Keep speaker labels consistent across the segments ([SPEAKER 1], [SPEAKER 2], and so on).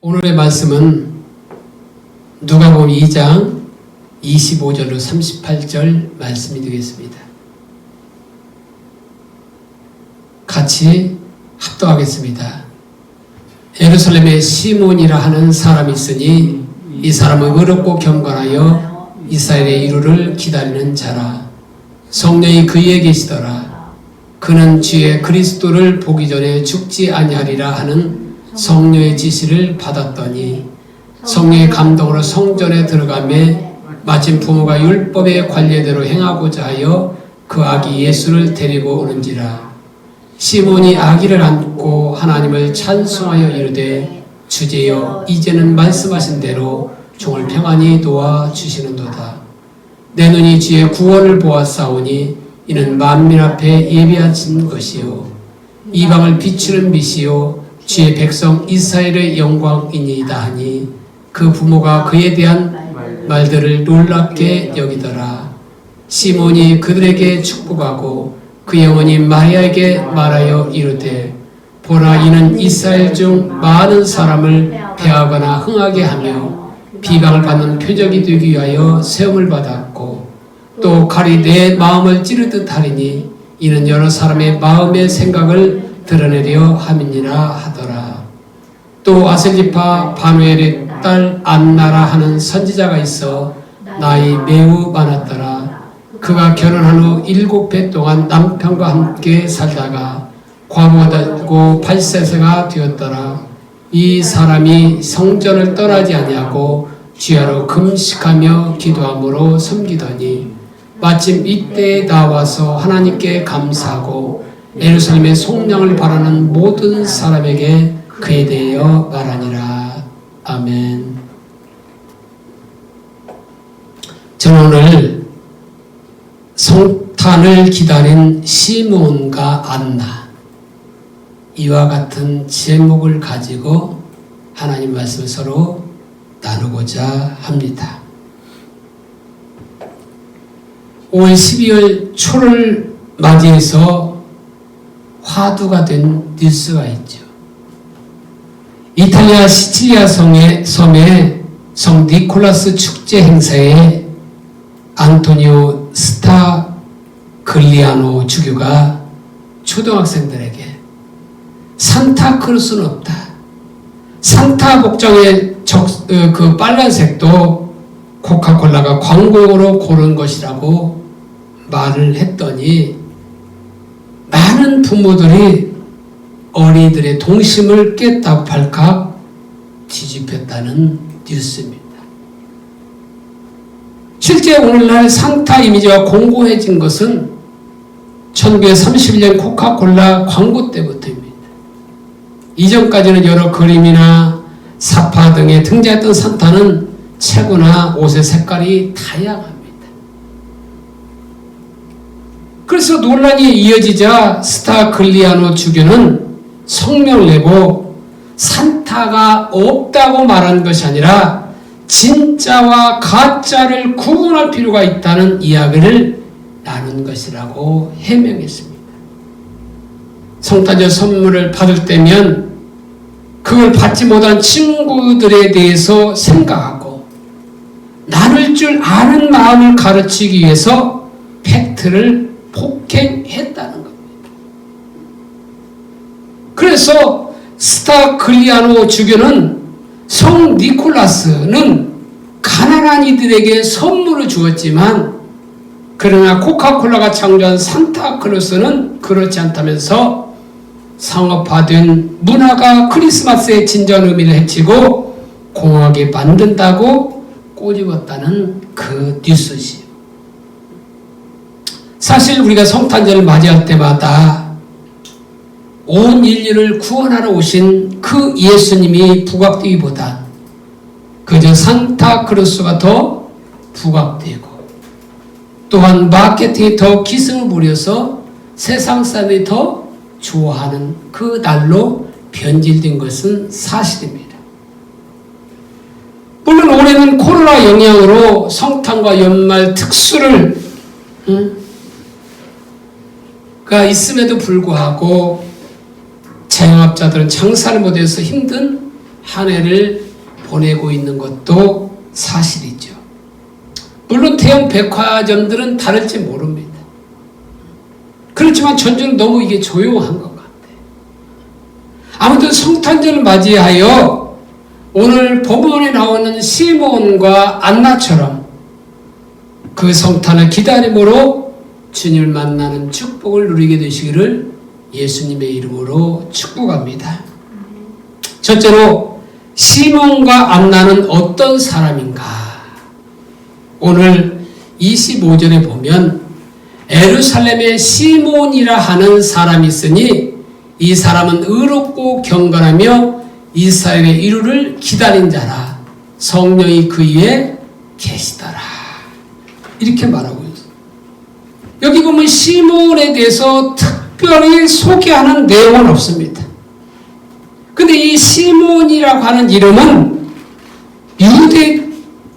[SPEAKER 1] 오늘의 말씀은 누가복음 2장 25절로 38절 말씀이 되겠습니다. 같이 합독하겠습니다. 예루살렘에 시몬이라 하는 사람이 있으니 이 사람은 의롭고 경건하여 이스라엘의 이루를 기다리는 자라. 성령이 그에게 계시더라. 그는 주의 그리스도를 보기 전에 죽지 아니하리라 하는 성령의 지시를 받았더니 성령의 감동으로 성전에 들어가매 마침 부모가 율법의 관례대로 행하고자 하여 그 아기 예수를 데리고 오는지라. 시몬이 아기를 안고 하나님을 찬송하여 이르되 주제여 이제는 말씀하신 대로 종을 평안히 도와주시는도다. 내 눈이 주의 구원을 보았사오니 이는 만민 앞에 예비하신 것이요 이방을 비추는 빛이요 주의 백성 이스라엘의 영광이니이다 하니 그 부모가 그에 대한 말들을 놀랍게 여기더라. 시몬이 그들에게 축복하고 그 영혼이 마리아에게 말하여 이르되 보라 이는 이스라엘 중 많은 사람을 배하거나 흥하게 하며 비방을 받는 표적이 되기 위하여 세움을 받았고 또 칼이 내 마음을 찌르듯 하리니 이는 여러 사람의 마음의 생각을 드러내려 함이니라 하더라. 또 아셀리파 바누엘의 딸 안나라 하는 선지자가 있어 나이 매우 많았더라. 그가 결혼한 후 7배 동안 남편과 함께 살다가 과부가 되고 80세가 되었더라. 이 사람이 성전을 떠나지 아니하고 주야로 금식하며 기도함으로 섬기더니 마침 이때에 나와서 하나님께 감사하고 예루살렘의 속량을 바라는 모든 사람에게 그에 대하여 말하니라. 아멘. 저는 오늘 성탄을 기다린 시몬과 안나 이와 같은 제목을 가지고 하나님 말씀을 서로 나누고자 합니다. 5월 12월 초를 맞이해서 화두가 된 뉴스가 있죠. 이탈리아 시칠리아 섬의 성 니콜라스 축제 행사에 안토니오 스타글리아노 주교가 초등학생들에게 산타크루스는 없다. 산타 복장의 그 빨간색도 코카콜라가 광고용으로 고른 것이라고 말을 했더니 많은 부모들이 어린이들의 동심을 깼다고 발칵 뒤집혔다는 뉴스입니다. 실제 오늘날 산타 이미지가 공고해진 것은 1931년 코카콜라 광고 때부터입니다. 이전까지는 여러 그림이나 사파 등에 등장했던 산타는 체구나 옷의 색깔이 다양합니다. 그래서 논란이 이어지자 스타글리아노 주교는 성명을 내고 산타가 없다고 말한 것이 아니라 진짜와 가짜를 구분할 필요가 있다는 이야기를 나눈 것이라고 해명했습니다. 성탄절 선물을 받을 때면 그걸 받지 못한 친구들에 대해서 생각하고 나눌 줄 아는 마음을 가르치기 위해서 팩트를 폭행했다는 겁니다. 그래서 스타글리아노 주교는 성 니콜라스는 가난한 이들에게 선물을 주었지만 그러나 코카콜라가 창조한 산타크루스는 그렇지 않다면서 상업화된 문화가 크리스마스의 진정한 의미를 해치고 공허하게 만든다고 꼬집었다는 그 뉴스지. 사실 우리가 성탄절을 맞이할 때마다 온 인류를 구원하러 오신 그 예수님이 부각되기보다 그저 산타크루스가 더 부각되고 또한 마케팅이 더 기승을 부려서 세상 사람들이 더 좋아하는 그 날로 변질된 것은 사실입니다. 물론 올해는 코로나 영향으로 성탄과 연말 특수를 가 있음에도 불구하고 자영업자들은 장사를 못해서 힘든 한 해를 보내고 있는 것도 사실이죠. 물론 대형 백화점들은 다를지 모릅니다. 그렇지만 전주는 너무 이게 조용한 것 같아요. 아무튼 성탄절을 맞이하여 오늘 본문에 나오는 시몬과 안나처럼 그 성탄을 기다림으로 주님을 만나는 축복을 누리게 되시기를 예수님의 이름으로 축복합니다. 첫째로 시몬과 안나는 어떤 사람인가? 오늘 25절에 보면 예루살렘에 시몬이라 하는 사람이 있으니 이 사람은 의롭고 경건하며 이스라엘의 이루를 기다린 자라. 성령이 그 위에 계시더라. 이렇게 말하고 있어요. 여기 보면 시몬에 대해서 특별히 소개하는 내용은 없습니다. 근데 이 시몬이라고 하는 이름은 유대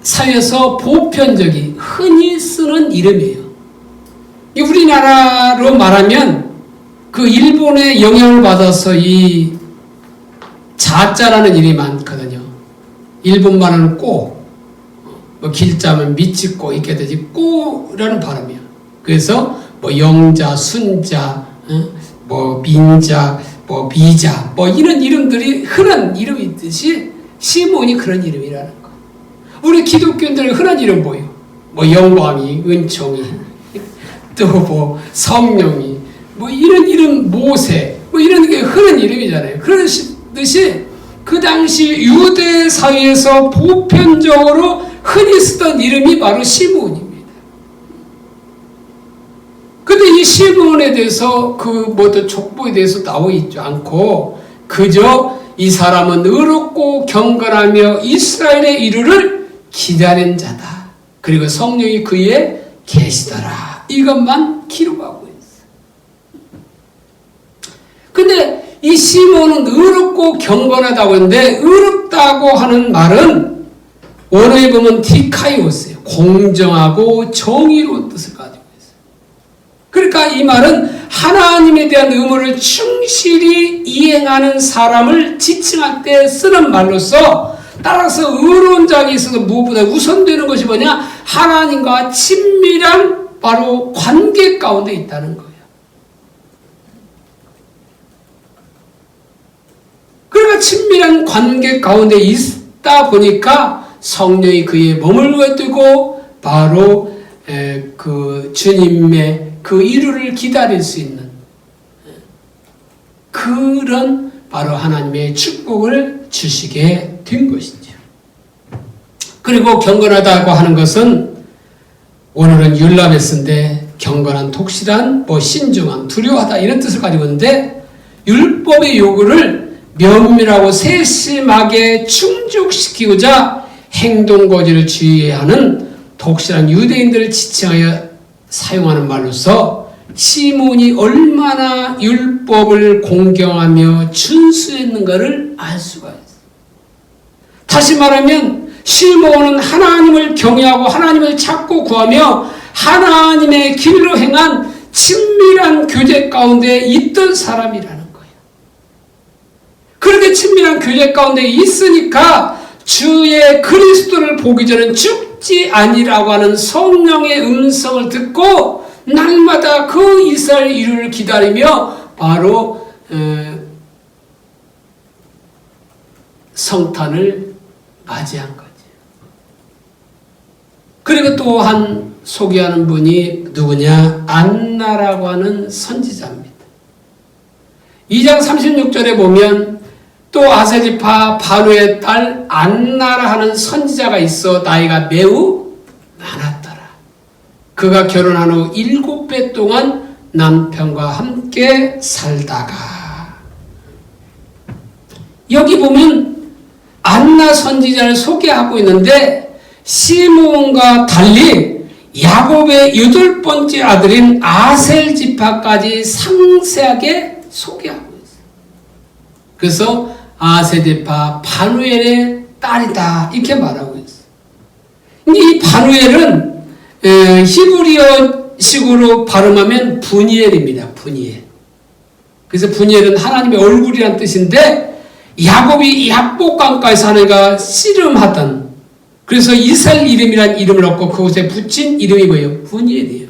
[SPEAKER 1] 사회에서 보편적인 흔히 쓰는 이름이에요. 우리나라로 말하면 그 일본의 영향을 받아서 이 자자라는 이름이 많거든요. 일본 말은 꼬, 뭐 길자면 미치꼬 이렇게 되지 꼬라는 발음이에요. 그래서 뭐 영자, 순자, 뭐 민자, 뭐 미자, 뭐 이런 이름들이 흔한 이름이 있듯이 시몬이 그런 이름이라는 거. 우리 기독교인들의 흔한 이름 뭐예요? 뭐 영광이, 은총이, 또 뭐 성령이, 뭐 이런 이름 모세, 뭐 이런 게 흔한 이름이잖아요. 그러듯이 그 당시 유대 사회에서 보편적으로 흔히 쓰던 이름이 바로 시몬입니다. 근데 이 시몬에 대해서 그 뭐든 족보에 대해서 나와 있지 않고 그저 이 사람은 의롭고 경건하며 이스라엘의 이루를 기다린 자다. 그리고 성령이 그에 계시더라. 이것만 기록하고 있어요. 근데 이 시몬은 의롭고 경건하다고 하는데 의롭다고 하는 말은 원어에 보면 디카이오스예요. 공정하고 정의로운 뜻을 가지고 있어요. 그러니까 이 말은 하나님에 대한 의무를 충실히 이행하는 사람을 지칭할 때 쓰는 말로서 따라서 의로운 자에 있어서 무엇보다 우선되는 것이 뭐냐? 하나님과 친밀한 바로 관계 가운데 있다는 거예요. 그러니까 친밀한 관계 가운데 있다 보니까 성령이 그에 머물게 되고 바로 그 주님의 그 이루를 기다릴 수 있는 그런 바로 하나님의 축복을 주시게 된 것이죠. 그리고 경건하다고 하는 것은 오늘은 율라베스인데 경건한, 독실한, 뭐 신중한, 두려워하다 이런 뜻을 가지고 있는데 율법의 요구를 면밀하고 세심하게 충족시키고자 행동거지를 주의해야 하는 독실한 유대인들을 지칭하여 사용하는 말로서 시몬이 얼마나 율법을 공경하며 준수했는가를 알 수가 있어요. 다시 말하면 시몬은 하나님을 경외하고 하나님을 찾고 구하며 하나님의 길로 행한 친밀한 교제 가운데 있던 사람이라는 거예요. 그렇게 친밀한 교제 가운데 있으니까 주의 그리스도를 보기 전엔 죽지 아니라고 하는 성령의 음성을 듣고 날마다 그 이스라엘 이루를 기다리며 바로 성탄을 맞이한 거죠. 그리고 또한 소개하는 분이 누구냐? 안나라고 하는 선지자입니다. 2장 36절에 보면 또 아세리파 바로의 딸 안나라 하는 선지자가 있어 나이가 매우 많았더라. 그가 결혼한 후 7배 동안 남편과 함께 살다가 여기 보면 안나 선지자를 소개하고 있는데 시몬과 달리 야곱의 8번째 아들인 아셀 지파까지 상세하게 소개하고 있어요. 그래서 아셀 지파 바누엘의 딸이다 이렇게 말하고 있어요. 근데 이 바누엘은 히브리어식으로 발음하면 분이엘입니다. 분이엘. 그래서 분이엘은 하나님의 얼굴이란 뜻인데 야곱이 약복강가에서 하나님과 씨름하던, 그래서 이스라엘 이름이란 이름을 얻고 그곳에 붙인 이름이 뭐예요? 분이엘이에요.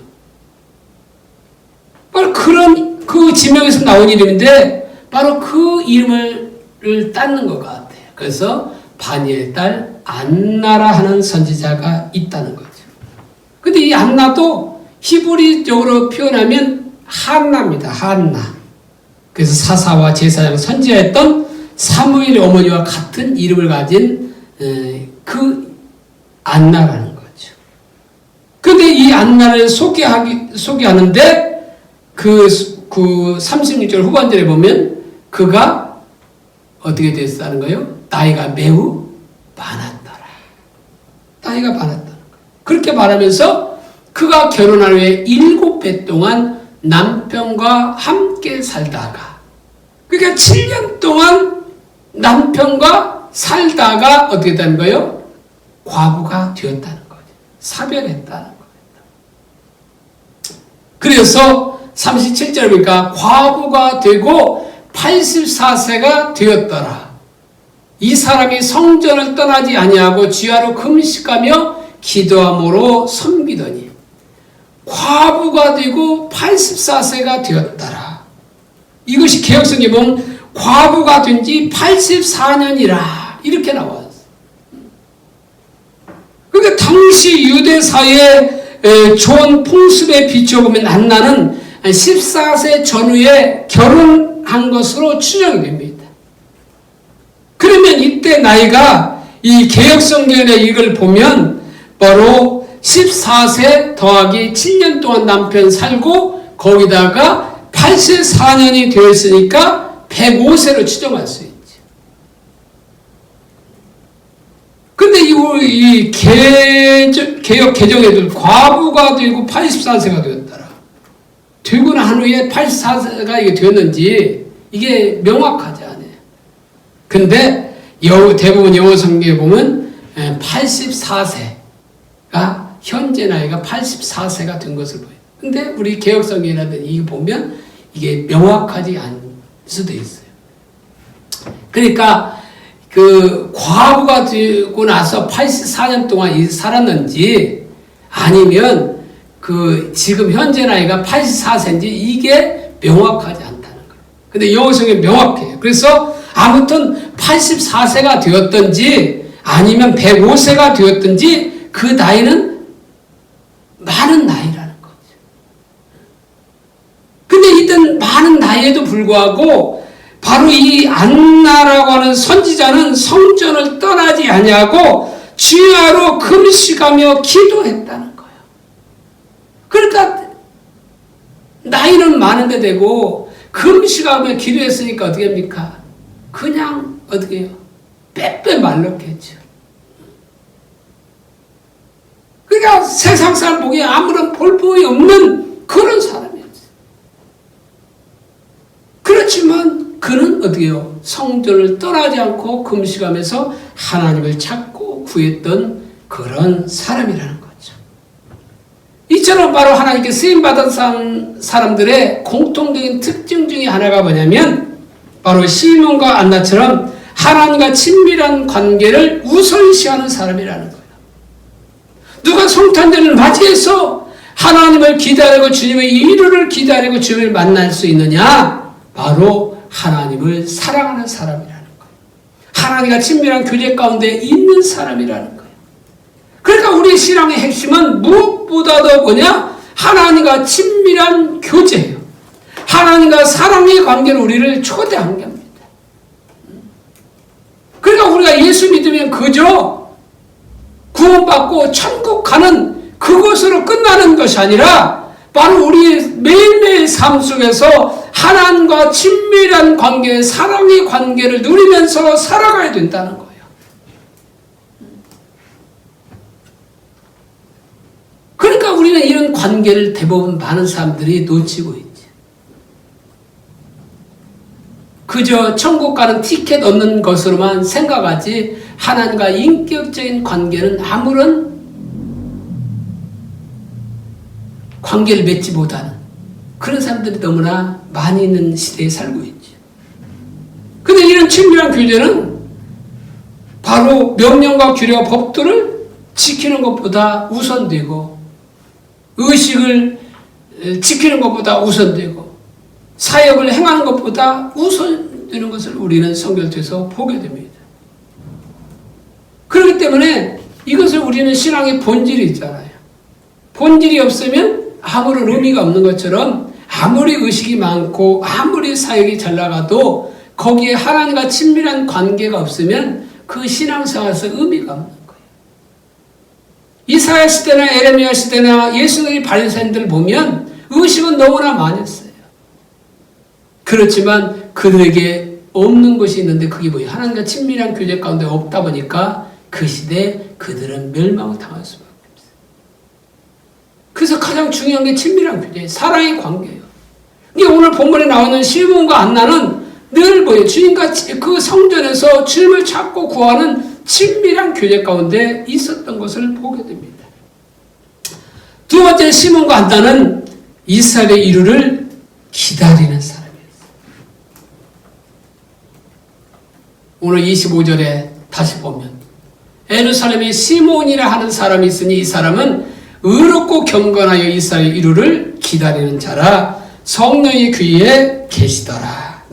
[SPEAKER 1] 바로 그런 그 지명에서 나온 이름인데 바로 그 이름을 땄는 것 같아요. 그래서 바니엘의 딸 안나라 하는 선지자가 있다는 거죠. 근데 이 안나도 히브리적으로 표현하면 한나입니다. 한나. 그래서 사사와 제사장 선지자였던 사무엘의 어머니와 같은 이름을 가진 그 안나라는 거죠. 근데 이 안나를 소개하는데 그 36절 후반절에 보면 그가 어떻게 됐다는 거예요? 나이가 매우 많았더라. 나이가 많았다는 거예요. 그렇게 말하면서 그가 결혼한 후에 7배 동안 남편과 함께 살다가, 그러니까 7년 동안 남편과 살다가 어떻게 됐다는 거예요? 과부가 되었다는 거죠. 사별했다는 겁니다. 그래서 37절에 보니까 과부가 되고 84세가 되었더라. 이 사람이 성전을 떠나지 아니하고 주야로 금식하며 기도함으로 섬기더니 과부가 되고 84세가 되었더라. 이것이 개역성경에 보면 과부가 된 지 84년이라 이렇게 나왔어요. 그러니까 당시 유대사의 좋은 풍습에 비춰보면 안나는 14세 전후에 결혼한 것으로 추정이 됩니다. 그러면 이때 나이가 이 개역성경에 이걸 보면 바로 14세 더하기 7년 동안 남편 살고 거기다가 84년이 되었으니까 105세로 추정할 수 있죠. 근데 이 개역 개정에도 과부가 되고 84세가 되었더라. 되고 난 후에 84세가 이게 되었는지 이게 명확하지 않아요. 근데 대부분 영어 성경에 보면 84세가 현재 나이가 84세가 된 것을 보여요. 근데 우리 개역 성경이라든지 이거 보면 이게 명확하지 않을 수도 있어요. 그러니까 그 과부가 되고 나서 84년 동안 살았는지 아니면 그 지금 현재 나이가 84세인지 이게 명확하지 않다는 거예요. 근데 영어 성경이 명확해요. 그래서 아무튼 84세가 되었든지 아니면 105세가 되었든지 그 나이는 많은 나이라는 거죠. 근데 이런 많은 나이에도 불구하고 바로 이 안나라고 하는 선지자는 성전을 떠나지 아니하고 주야로 금식하며 기도했다는 거예요. 그러니까 나이는 많은데 되고 금식하며 기도했으니까 어떻게 합니까? 그냥 어떻게 해요? 빼빼 말랐겠죠. 그러니까 세상 사람 보기에 아무런 볼품이 없는 그런 사람이었어요. 그렇지만 그는 어떻게 해요? 성전을 떠나지 않고 금식하면서 하나님을 찾고 구했던 그런 사람이라는 거죠. 이처럼 바로 하나님께 쓰임받은 사람들의 공통적인 특징 중에 하나가 뭐냐면 바로 시몬과 안나처럼 하나님과 친밀한 관계를 우선시하는 사람이라는 거예요. 누가 성탄절을 맞이해서 하나님을 기다리고 주님의 이루를 기다리고 주님을 만날 수 있느냐? 바로 하나님을 사랑하는 사람이라는 거예요. 하나님과 친밀한 교제 가운데 있는 사람이라는 거예요. 그러니까 우리 신앙의 핵심은 무엇보다도 뭐냐? 하나님과 친밀한 교제예요. 하나님과 사랑의 관계로 우리를 초대한 겁니다. 그러니까 우리가 예수 믿으면 그저 구원받고 천국 가는 그것으로 끝나는 것이 아니라 바로 우리의 매일매일 삶 속에서 하나님과 친밀한 관계, 사랑의 관계를 누리면서 살아가야 된다는 거예요. 그러니까 우리는 이런 관계를 대부분 많은 사람들이 놓치고 있죠. 그저 천국 가는 티켓 얻는 것으로만 생각하지 하나님과 인격적인 관계는 아무런 관계를 맺지 못하는 그런 사람들이 너무나 많이 있는 시대에 살고 있죠. 근데 이런 친밀한 교제는 바로 명령과 규례와 법도를 지키는 것보다 우선되고, 의식을 지키는 것보다 우선되고, 사역을 행하는 것보다 우선되는 것을 우리는 성경에서 보게 됩니다. 그렇기 때문에 이것을 우리는 신앙의 본질이 있잖아요. 본질이 없으면 아무런 의미가 없는 것처럼 아무리 의식이 많고 아무리 사역이 잘 나가도 거기에 하나님과 친밀한 관계가 없으면 그 신앙생활에서 의미가 없는 거예요. 이사야 시대나 에레미야 시대나 예수님의 바리새인들 보면 의식은 너무나 많았어요. 그렇지만 그들에게 없는 것이 있는데 그게 뭐예요? 하나님과 친밀한 교제 가운데 없다 보니까 그 시대에 그들은 멸망을 당할 수밖에 없어요. 그래서 가장 중요한 게 친밀한 교제, 사랑의 관계예요. 오늘 본문에 나오는 시몬과 안나는 늘 뭐예요? 주님과 그 성전에서 주님을 찾고 구하는 친밀한 교제 가운데 있었던 것을 보게 됩니다. 두 번째, 시몬과 안나는 이스라엘의 이루를 기다리는 사람이었어요. 오늘 25절에 다시 보면 예루살렘에 시몬이라 하는 사람이 있으니 이 사람은 의롭고 경건하여 이스라엘의 이루를 기다리는 자라 성령의 귀에 계시더라.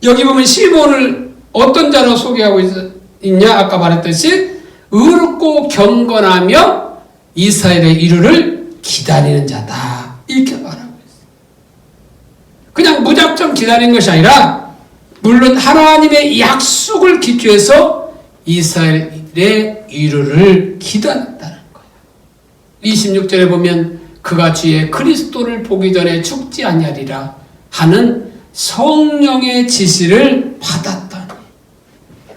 [SPEAKER 1] 여기 보면 시몬을 어떤 자로 소개하고 있냐? 아까 말했듯이 의롭고 경건하며 이스라엘의 이루를 기다리는 자다. 이렇게 말하고 있어요. 그냥 무작정 기다리는 것이 아니라 물론 하나님의 약속을 기초해서 이스라엘의 이루를 기다렸다는 거예요. 26절에 보면 그가 주의 그리스도를 보기 전에 죽지 아니하리라 하는 성령의 지시를 받았다니.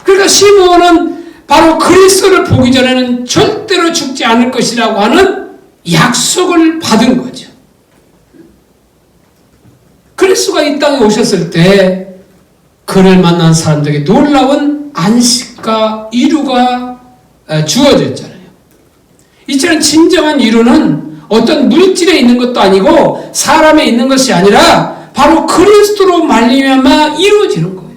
[SPEAKER 1] 그러니까 시몬은 바로 그리스도를 보기 전에는 절대로 죽지 않을 것이라고 하는 약속을 받은 거죠. 그리스도가 이 땅에 오셨을 때 그를 만난 사람들에게 놀라운 안식과 이루가 주어졌잖아요. 이처럼 진정한 이루는 어떤 물질에 있는 것도 아니고 사람에 있는 것이 아니라 바로 그리스도로 말미암아 이루어지는 거예요.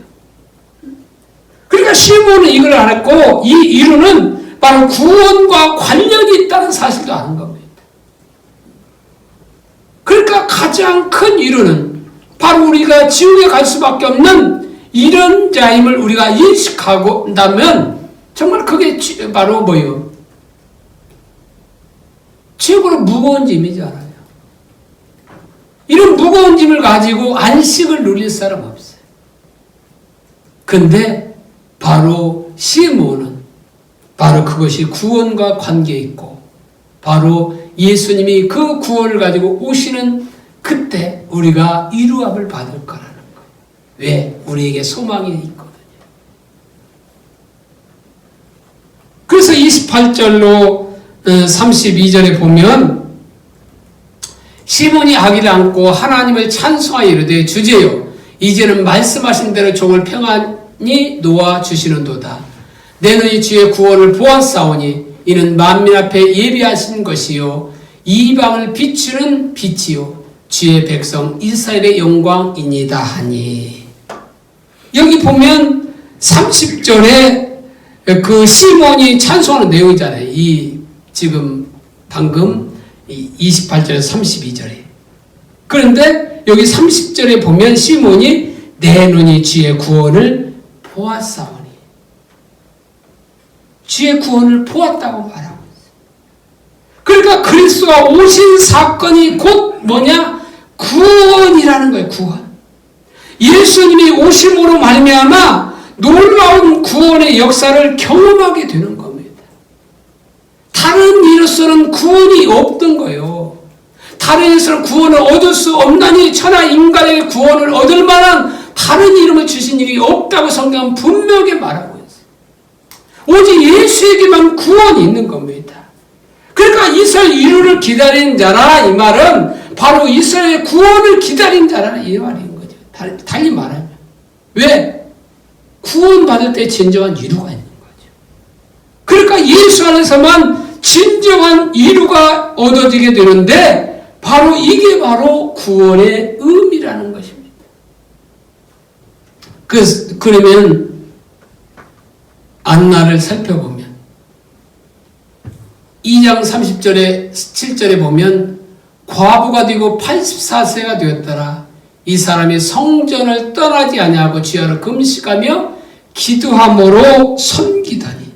[SPEAKER 1] 그러니까 시몬은 이걸 알았고 이 이루는 바로 구원과 관련이 있다는 사실도 아는 겁니다. 그러니까 가장 큰 이루는 바로 우리가 지옥에 갈 수밖에 없는 이런 자임을 우리가 인식하고 난다면 정말 그게 바로 뭐예요? 최고로 무거운 짐이잖아요. 이런 무거운 짐을 가지고 안식을 누릴 사람 없어요. 근데 바로 시몬은 바로 그것이 구원과 관계 있고 바로 예수님이 그 구원을 가지고 오시는 그때 우리가 이루함을 받을 거라는 거예요. 왜? 우리에게 소망이 있거든요. 그래서 28절로 32절에 보면 시몬이 아기를 안고 하나님을 찬송하여 이르되 주제여 이제는 말씀하신 대로 종을 평안히 놓아주시는도다. 내 눈이 주의 구원을 보았사오니 이는 만민 앞에 예비하신 것이요 이방을 비추는 빛이요 주의 백성 이스라엘의 영광이니다 하니. 여기 보면 30절에 그 시몬이 찬송하는 내용이잖아요. 이 지금 방금 28절에서 32절에. 그런데 여기 30절에 보면 시몬이 내 눈이 주의 구원을 보았사오니. 주의 구원을 보았다고 말하고 있어요. 그러니까 그리스도가 오신 사건이 곧 뭐냐? 구원이라는 거예요. 구원. 예수님이 오심으로 말미암아 놀라운 구원의 역사를 경험하게 되는 겁니다. 다른 이로서는 구원이 없던 거예요. 다른 이로서는 구원을 얻을 수 없나니 천하 인간의 구원을 얻을 만한 다른 이름을 주신 일이 없다고 성경은 분명히 말하고 있어요. 오직 예수에게만 구원이 있는 겁니다. 그러니까 이스라엘 이루를 기다린 자라 이 말은 바로 이스라엘의 구원을 기다린 자라 이 말인 거죠. 달리 말하면. 왜? 구원받을 때 진정한 이루가 있는 거죠. 그러니까 예수 안에서만 진정한 이루가 얻어지게 되는데 바로 이게 바로 구원의 의미라는 것입니다. 그러면 안나를 살펴보면 2장 30절에 7절에 보면 과부가 되고 84세가 되었더라. 이 사람이 성전을 떠나지 아니하고 주야로 금식하며 기도함으로 섬기다니.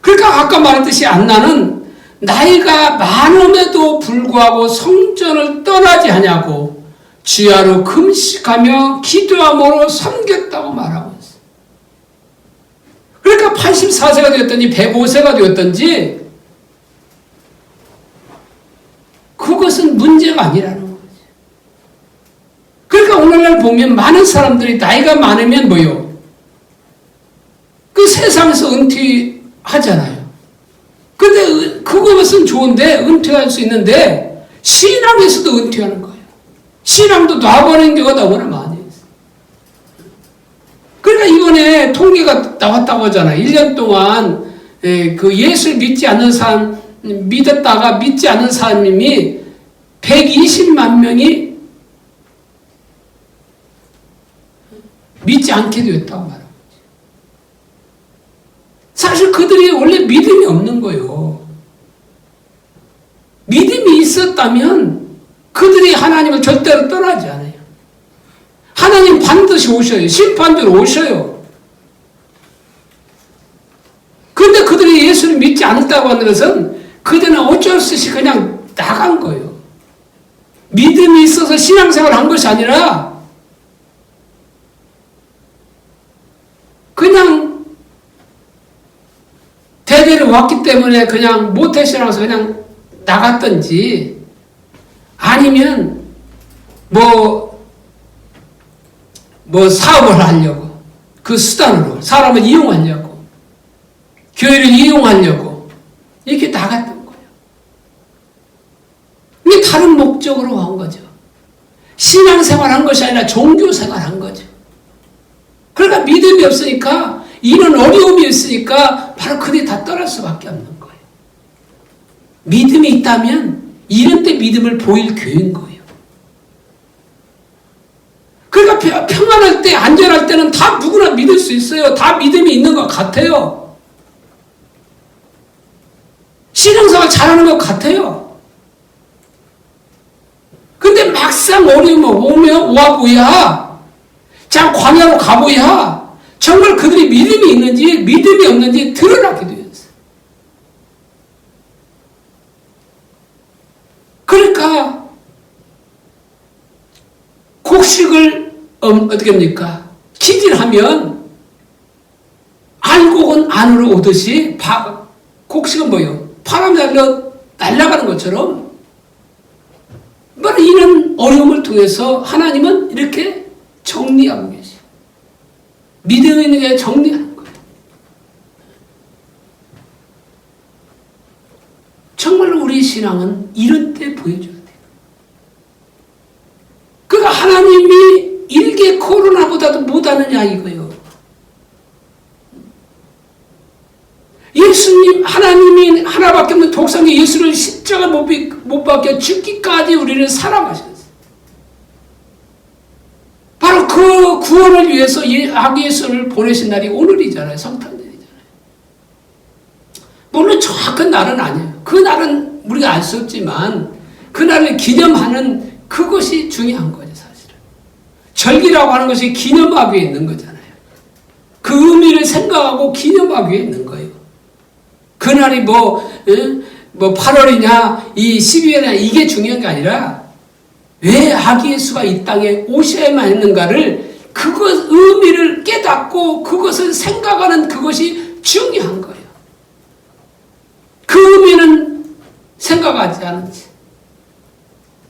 [SPEAKER 1] 그러니까 아까 말했듯이 안나는 나이가 많음에도 불구하고 성전을 떠나지 아니하고 주야로 금식하며 기도함으로 섬겼다고 말하고 있어요. 그러니까 84세가 되었든지 105세가 되었든지 그것은 문제가 아니라는 거죠. 그러니까 오늘날 보면 많은 사람들이 나이가 많으면 뭐요? 그 세상에서 은퇴하잖아요. 근데 그것은 좋은데 은퇴할 수 있는데 신앙에서도 은퇴하는 거예요. 신앙도 놔버리는 경우가 너무나 많이 있어요. 그러니까 이번에 통계가 나왔다고 하잖아요. 1년 동안 그 예수를 믿지 않는 사람, 믿었다가 믿지 않는 사람이 120만 명이 믿지 않게 되었다고 말합니다. 사실 그들이 원래 믿음이 없는 거예요. 믿음이 있었다면 그들이 하나님을 절대로 떠나지 않아요. 하나님 반드시 오셔요. 심판대로 오셔요. 그런데 그들이 예수를 믿지 않았다고 하는 것은 그들은 어쩔 수 없이 그냥 나간 거예요. 믿음이 있어서 신앙생활을 한 것이 아니라 그냥 대대로 왔기 때문에 그냥 모태신앙에서 그냥 나갔든지 아니면 뭐 사업을 하려고 그 수단으로 사람을 이용하려고 교회를 이용하려고 이렇게 나갔던 거예요. 이게 다른 목적으로 한 거죠. 신앙생활 한 것이 아니라 종교생활 한 거죠. 그러니까 믿음이 없으니까 이런 어려움이 있으니까 바로 그들이 다 떠날 수밖에 없는 거예요. 믿음이 있다면 이런 때 믿음을 보일 교회인 거예요. 그러니까 평안할 때 안전할 때는 다 누구나 믿을 수 있어요. 다 믿음이 있는 것 같아요. 신앙생활 잘하는 것 같아요. 근데 막상 어려움이 오면 와보야 자 광야로 가보야 정말 그들이 믿음이 있는지 믿음이 없는지 드러나게 되었어요. 그러니까 곡식을 어떻게 합니까? 기질하면 알곡은 안으로 오듯이 곡식은 뭐예요? 바람 날아가는 것처럼 바로 이런 어려움을 통해서 하나님은 이렇게 정리하고 계세요. 믿음 있는 게 정리하는 거예요. 정말로 우리 신앙은 이런 때 보여줘야 돼요. 그러니까 하나님이 일개 코로나보다도 못하느냐 이거예요. 예수님, 하나님이 하나밖에 없는 독생자 예수를 십자가 못 박혀 죽기까지 우리를 사랑하셨어요. 바로 그 구원을 위해서 아기 예수를 보내신 날이 오늘이잖아요. 성탄절이잖아요. 물론 정확한 날은 아니에요. 그 날은 우리가 알 수 없지만 그 날을 기념하는 그것이 중요한 거죠. 사실은. 절기라고 하는 것이 기념하기 위해 있는 거잖아요. 그 의미를 생각하고 기념하기 위해 있는 거예요. 그날이 8월이냐, 12월이냐, 이게 중요한 게 아니라, 왜 아기 예수가 이 땅에 오셔야만 했는가를, 그것, 의미를 깨닫고, 그것을 생각하는 그것이 중요한 거예요. 그 의미는 생각하지 않은지.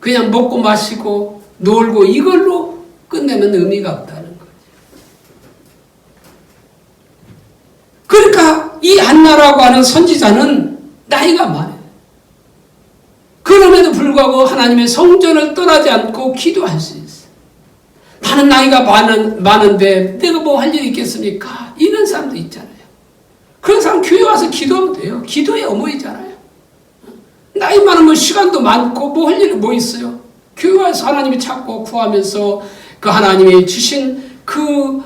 [SPEAKER 1] 그냥 먹고 마시고, 놀고, 이걸로 끝내면 의미가 없다는 거예요. 그러니까 이 안나라고 하는 선지자는 나이가 많아요. 그럼에도 불구하고 하나님의 성전을 떠나지 않고 기도할 수 있어요. 나는 나이가 많은데 내가 뭐 할 일이 있겠습니까? 이런 사람도 있잖아요. 그런 사람 교회 와서 기도하면 돼요. 기도의 어머니잖아요. 나이 많으면 시간도 많고 뭐 할 일이 뭐 있어요? 교회 와서 하나님이 찾고 구하면서 그 하나님이 주신 그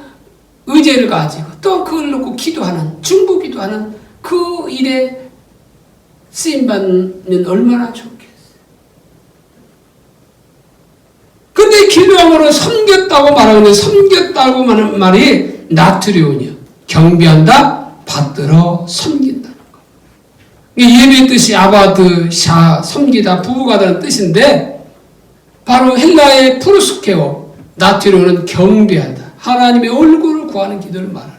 [SPEAKER 1] 의제를 가지고 또 그걸 놓고 기도하는, 중보기도하는 그 일에 쓰임받으면 얼마나 좋겠어요. 근데 기도함으로 섬겼다고 말하는데, 섬겼다고 하는 말이 나트리온이요. 경배한다, 받들어 섬긴다는 거예요. 예배의 뜻이 아바드, 샤, 섬기다, 부부가다는 뜻인데, 바로 헬라의 프루스케오, 나트리온은 경배하다, 하나님의 얼굴을 구하는 기도를 말하는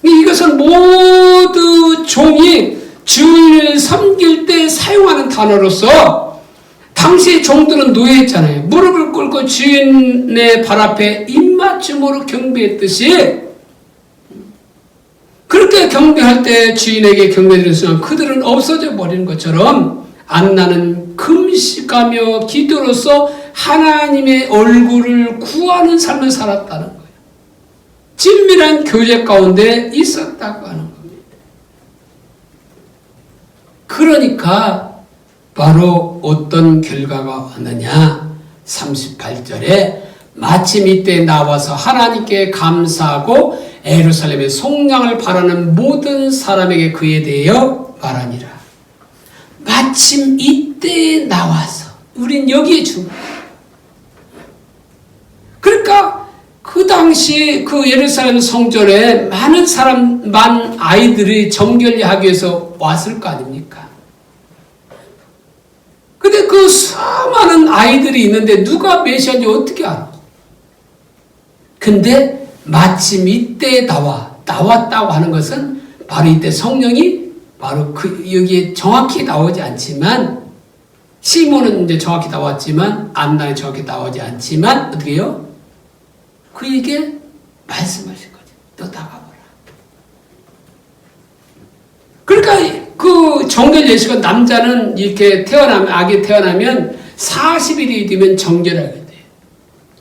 [SPEAKER 1] 거예요. 이것은 모두 종이 주인을 섬길 때 사용하는 단어로서, 당시 종들은 노예했잖아요. 무릎을 꿇고 주인의 발 앞에 입맞춤으로 경배했듯이, 그렇게 경배할 때 주인에게 경배드리는 순간 그들은 없어져 버리는 것처럼 안나는 금식하며 기도로서 하나님의 얼굴을 구하는 삶을 살았다는 거예요. 친밀한 교제 가운데 있었다고 하는 겁니다. 그러니까 바로 어떤 결과가 왔느냐? 38절에 마침 이때 나와서 하나님께 감사하고 예루살렘의 속량을 바라는 모든 사람에게 그에 대하여 말하니라. 마침 이때에 나와서, 우린 여기에 중요해요. 그러니까 그 당시 그 예루살렘 성전에 많은 아이들이 정결례하기 위해서 왔을 거 아닙니까? 근데 그 수많은 아이들이 있는데 누가 메시아인지 어떻게 알아? 근데 마침 이때 나왔다고 하는 것은 바로 이때 성령이 바로 여기에 정확히 나오지 않지만, 시몬은 이제 정확히 나왔지만, 안나는 정확히 나오지 않지만, 어떻게 해요? 그에게 말씀하신 거죠. 너 나가보라. 그러니까 그 정결 예식은 남자는 이렇게 아기 태어나면 40일이 되면 정결하게 돼요.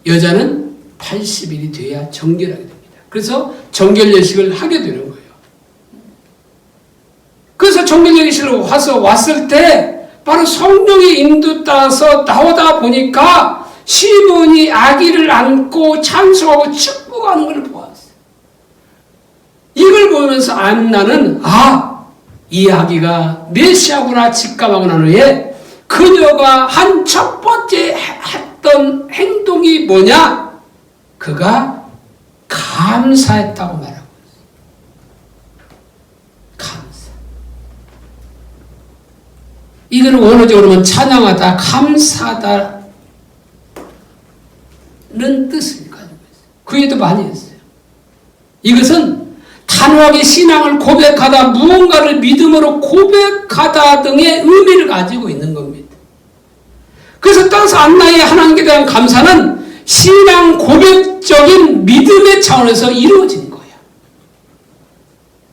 [SPEAKER 1] 여자는 80일이 돼야 정결하게 됩니다. 그래서 정결 예식을 하게 되는 거예요. 그래서 정결 예식을 왔을 때 바로 성령의 인도 따라서 나오다 보니까 시몬이 아기를 안고 찬송하고 축복하는 걸 보았어요. 이걸 보면서 안나는 이 아기가 메시아구나 직감하고 난 후에 그녀가 한 첫 번째 했던 행동이 뭐냐? 그가 감사했다고 말하고 있어요. 감사. 이거는 원어적으로 보면 찬양하다, 감사하다는 뜻을 가지고 있어요. 그 얘기도 많이 했어요. 이것은 단호하게 신앙을 고백하다, 무언가를 믿음으로 고백하다 등의 의미를 가지고 있는 겁니다. 그래서 따라서 안나의 하나님께 대한 감사는 신앙 고백적인 믿음의 차원에서 이루어진 거예요.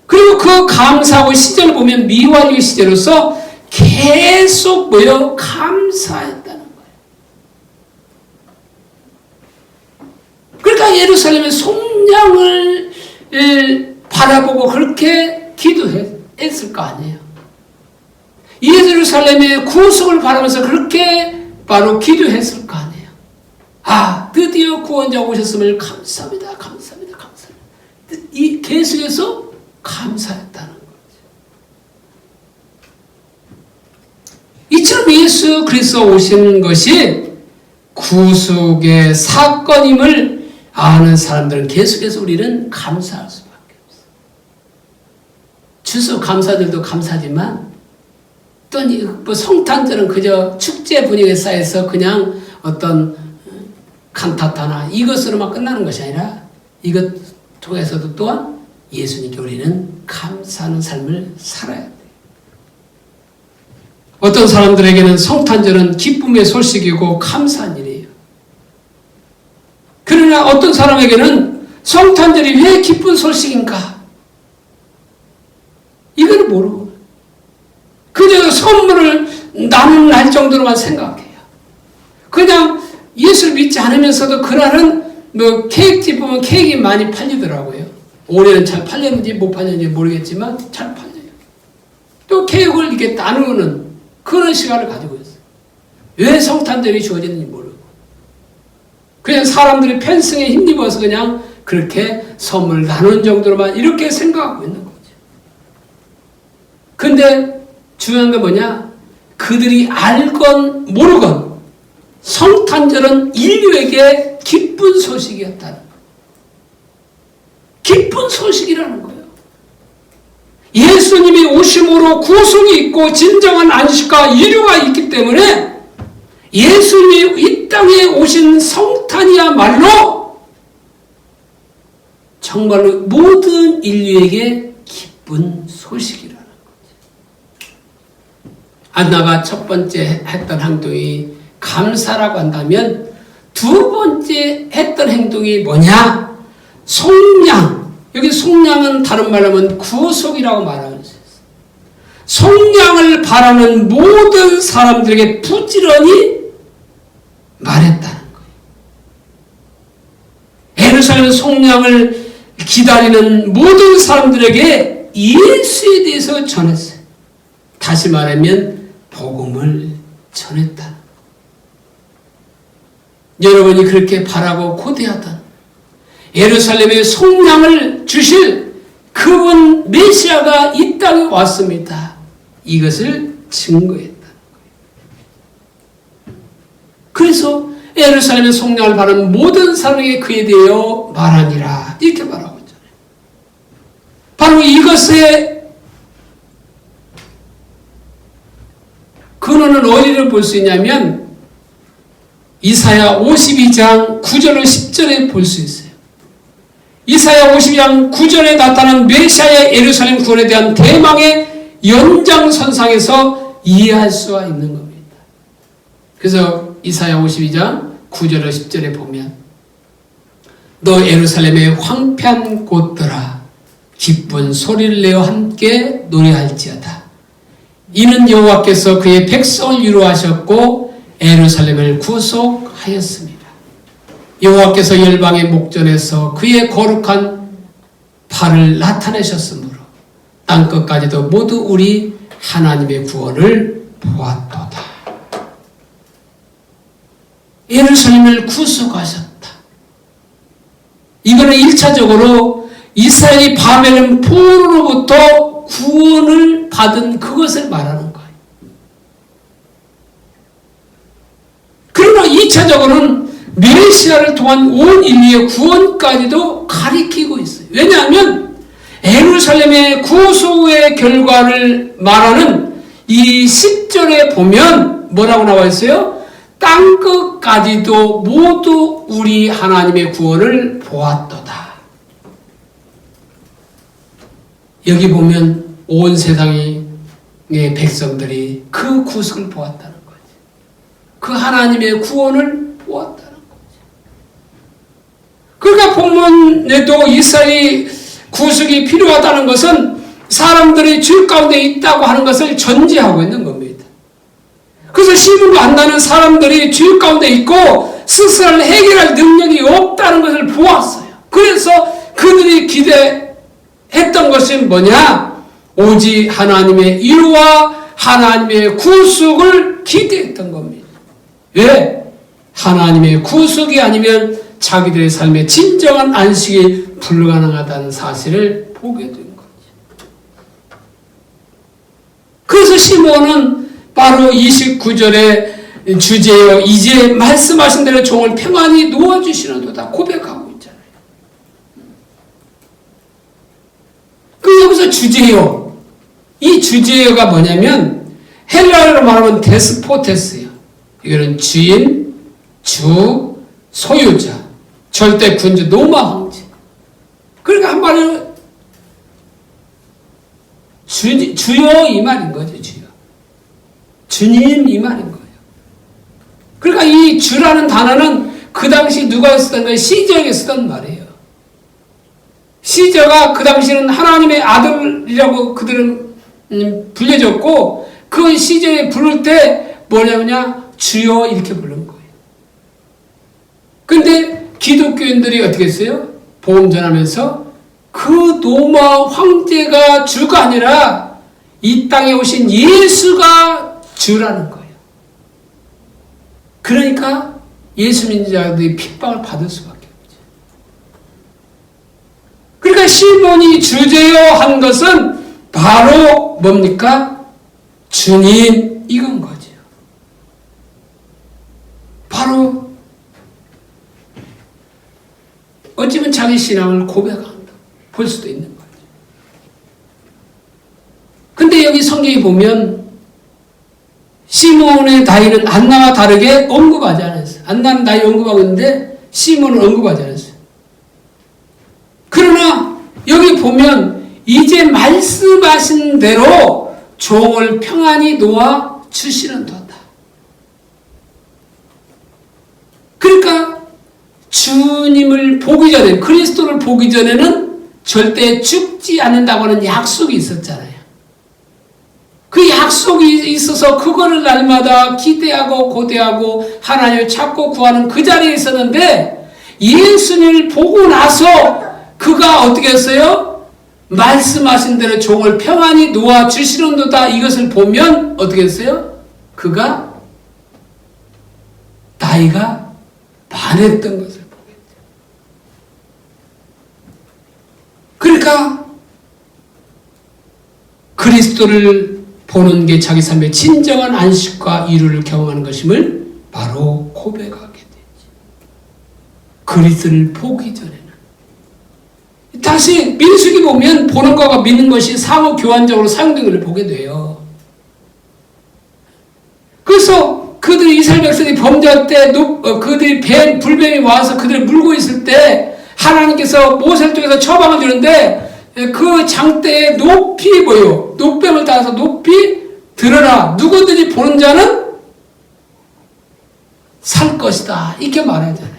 [SPEAKER 1] 그리고 그 감사하고 시제를 보면 미완료 시제로서 계속 감사했다는 거예요. 그러니까 예루살렘의 속량을 바라보고 그렇게 기도했을 거 아니에요. 예루살렘의 구속을 바라면서 그렇게 바로 기도했을 거 아니에요. 드디어 구원자 오셨음을 감사합니다. 감사합니다. 감사합니다. 이 계속해서 감사했다는 거죠. 이처럼 예수 그리스도 오신 것이 구속의 사건임을 아는 사람들은 계속해서 우리는 감사할 수밖에 없어요. 주소 감사들도 감사지만 또 성탄절은 그저 축제 분위기에 쌓여서 그냥 어떤 칸타타나 이것으로만 끝나는 것이 아니라 이것 통해서도 또한 예수님께 우리는 감사하는 삶을 살아야 돼요. 어떤 사람들에게는 성탄절은 기쁨의 소식이고 감사한 일이에요. 그러나 어떤 사람에게는 성탄절이 왜 기쁜 소식인가? 이걸 모르고 그저 선물을 나눌 정도로만 생각해요. 그냥 예수를 믿지 않으면서도 그날은 케이크집 보면 케이크 많이 팔리더라고요. 올해는 잘 팔렸는지 못 팔렸는지 모르겠지만 잘 팔려요. 또 케이크를 이렇게 나누는 그런 시간을 가지고 있어요. 왜 성탄절이 주어졌는지 모르고 그냥 사람들이 팬층에 힘입어서 그냥 그렇게 선물 나눈 정도로만 이렇게 생각하고 있는 거죠. 근데 중요한 게 뭐냐? 그들이 알건 모르건 성탄절은 인류에게 기쁜 소식이었다는 거예요. 기쁜 소식이라는 거예요. 예수님이 오심으로 구속이 있고 진정한 안식과 인류가 있기 때문에 예수님이 이 땅에 오신 성탄이야말로 정말로 모든 인류에게 기쁜 소식이라는 거죠. 안나가 첫 번째 했던 행동이 감사라고 한다면 두 번째 했던 행동이 뭐냐? 속량. 여기 속량은 다른 말로 하면 구속이라고 말하는 것이었어요. 속량을 바라는 모든 사람들에게 부지런히 말했다는 거예요. 예루살렘 속량을 기다리는 모든 사람들에게 예수에 대해서 전했어요. 다시 말하면 복음을 전했다. 여러분이 그렇게 바라고 고대하던 예루살렘의 속량을 주실 그분 메시아가 이 땅에 왔습니다. 이것을 증거했다는 거예요. 그래서 예루살렘의 속량을 바라는 모든 사람에게 그에 대하여 말하니라 이렇게 말하고 있잖아요. 바로 이것의 근원은 어디를 볼 수 있냐면 이사야 52장 9절로 10절에 볼 수 있어요. 이사야 52장 9절에 나타난 메시아의 예루살렘 구원에 대한 대망의 연장선상에서 이해할 수가 있는 겁니다. 그래서 이사야 52장 9절로 10절에 보면 너 예루살렘의 황폐한 곳들아 기쁜 소리를 내어 함께 노래할지어다. 이는 여호와께서 그의 백성을 위로하셨고 예루살렘을 구속하였습니다. 여호와께서 열방의 목전에서 그의 거룩한 팔을 나타내셨으므로 땅끝까지도 모두 우리 하나님의 구원을 보았도다. 예루살렘을 구속하셨다. 이거는 1차적으로 이스라엘이 바벨론 포로로부터 구원을 받은 그것을 말하는 거예요. 그러나 2차적으로는 메시아를 통한 온 인류의 구원까지도 가리키고 있어요. 왜냐하면 예루살렘의 구속의 결과를 말하는 이 10절에 보면 뭐라고 나와 있어요? 땅끝까지도 모두 우리 하나님의 구원을 보았도다. 여기 보면 온 세상의 백성들이 그 구속을 보았다는 거지. 그 하나님의 구원을 보았다는 거지. 그러니까 본문에도 이스라엘이 구속이 필요하다는 것은 사람들이 죄 가운데 있다고 하는 것을 전제하고 있는 겁니다. 그래서 힘을 만나는 사람들이 죄 가운데 있고 스스로 해결할 능력이 없다는 것을 보았어요. 그래서 그들이 기대했던 것이 뭐냐? 오직 하나님의 일과 하나님의 구속을 기대했던 겁니다. 왜? 하나님의 구속이 아니면 자기들의 삶의 진정한 안식이 불가능하다는 사실을 보게 된 거죠. 그래서 시므온은 바로 29절에 주제요 이제 말씀하신 대로 종을 평안히 놓아주시는도다 고백하고 있잖아요. 그 여기서 주제요. 이 주제요가 뭐냐면 헬라어로 말하면 데스포테스예요. 이거는 주인, 주, 소유자, 절대 군주, 로마 황제. 그러니까 한마디로 주요 이 말인 거죠. 주요. 주님 이 말인 거예요. 그러니까 이 주라는 단어는 그 당시 누가 쓰던 거예요? 시저에게 쓰던 말이에요. 시저가 그 당시는 하나님의 아들이라고 그들은 불려졌고 그 시저에 부를 때 뭐냐면 주여 이렇게 부른 거예요. 근데 기독교인들이 어떻게 했어요? 복음 전하면서 그 로마 황제가 주가 아니라 이 땅에 오신 예수가 주라는 거예요. 그러니까 예수 믿는 자들이 핍박을 받을 수밖에 없죠. 그러니까 시몬이 주제요 한 것은 바로 뭡니까? 주님 이건 거죠. 바로 어쩌면 자기 신앙을 고백한다 볼 수도 있는 거죠. 근데 여기 성경에 보면 시몬의 나이는 안나와 다르게 언급하지 않았어요. 안나는 나이 언급하고 있는데 시몬은 언급하지 않았어요. 그러나 여기 보면 이제 말씀하신 대로 종을 평안히 놓아 주시는도다. 그러니까 주님을 보기 전에, 그리스도를 보기 전에는 절대 죽지 않는다고 하는 약속이 있었잖아요. 그 약속이 있어서 그거를 날마다 기대하고 고대하고 하나님을 찾고 구하는 그 자리에 있었는데 예수님을 보고 나서 그가 어떻게 했어요? 말씀하신 대로 종을 평안히 놓아 주시는도다. 이것을 보면 어떻게 했어요? 그가 나이가 많았던 것을 보겠죠. 그러니까 그리스도를 보는 게 자기 삶의 진정한 안식과 이루를 경험하는 것임을 바로 고백하게 되지. 그리스도를 보기 전에는. 다시 민수기 보면 보는 것과 믿는 것이 상호 교환적으로 사용된 것을 보게 돼요. 그래서 그들이 이스라엘 백성이 범죄할 때 그들이 불뱀이 와서 그들을 물고 있을 때 하나님께서 모세를 통해서 처방을 주는데 그 장대에 높이 보여 높뱀을 따라서 높이 들어라. 누구든지 보는 자는 살 것이다. 이렇게 말하잖아요.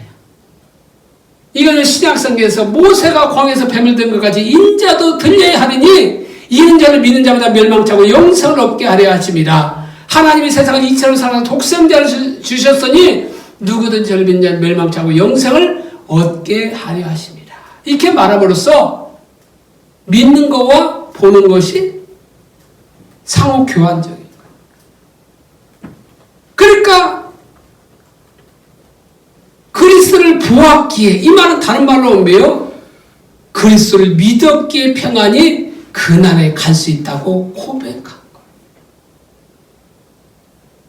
[SPEAKER 1] 이거는 신약성경에서 모세가 광야에서 뱀을 든 것 같이 인자도 들려야 하느니 이는 자를 믿는 자보다 멸망치 않고 영생을 얻게 하려 하심이라. 하나님이 세상을 이처럼 사랑하사 독생자를 주셨으니 누구든지 저를 믿는 자는 멸망치 않고 영생을 얻게 하려 하심이라. 이렇게 말함으로써 믿는 것과 보는 것이 상호 교환적인 거예요. 그러니까 그리스도를 보았기에, 이 말은 다른 말로 뭐예요? 그리스도를 믿었기에 평안히 그날에 갈 수 있다고 고백한 거예요.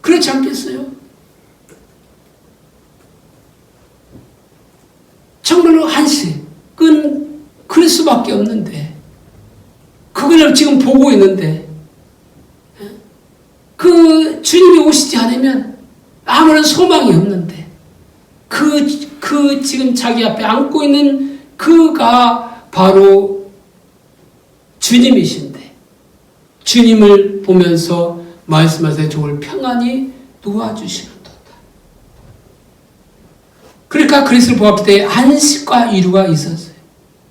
[SPEAKER 1] 그렇지 않겠어요? 정말로 한식은 그리스도밖에 없는데 그걸 지금 보고 있는데 그 주님이 오시지 않으면 아무런 소망이 없는데 그 지금 자기 앞에 안고 있는 그가 바로 주님이신데 주님을 보면서 말씀하세요. 종을 평안히 놓아주시는도다. 그러니까 그리스도를 보았기 때문에 안식과 이루가 있었어요.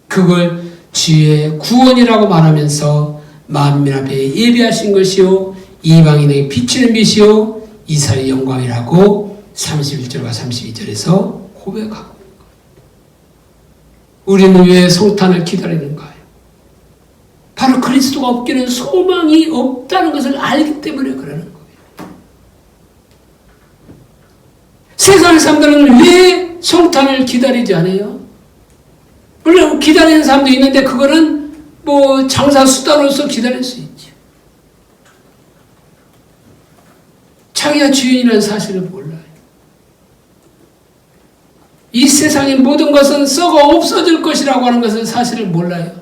[SPEAKER 1] 그걸 주의 구원이라고 말하면서 만민 앞에 예비하신 것이요 이방인에게 비치는 빛이요 이스라엘의 영광이라고 31절과 32절에서 고백하고 있는 거예요. 우리는 왜 성탄을 기다리는가요? 바로 그리스도가 없기는 소망이 없다는 것을 알기 때문에 그러는 거예요. 세상 사람들은 왜 성탄을 기다리지 않아요? 물론 기다리는 사람도 있는데 그거는 뭐 장사 수단으로서 기다릴 수 있죠. 자기가 주인이라는 사실을 몰라요. 이 세상의 모든 것은 썩어 없어질 것이라고 하는 것은 사실을 몰라요.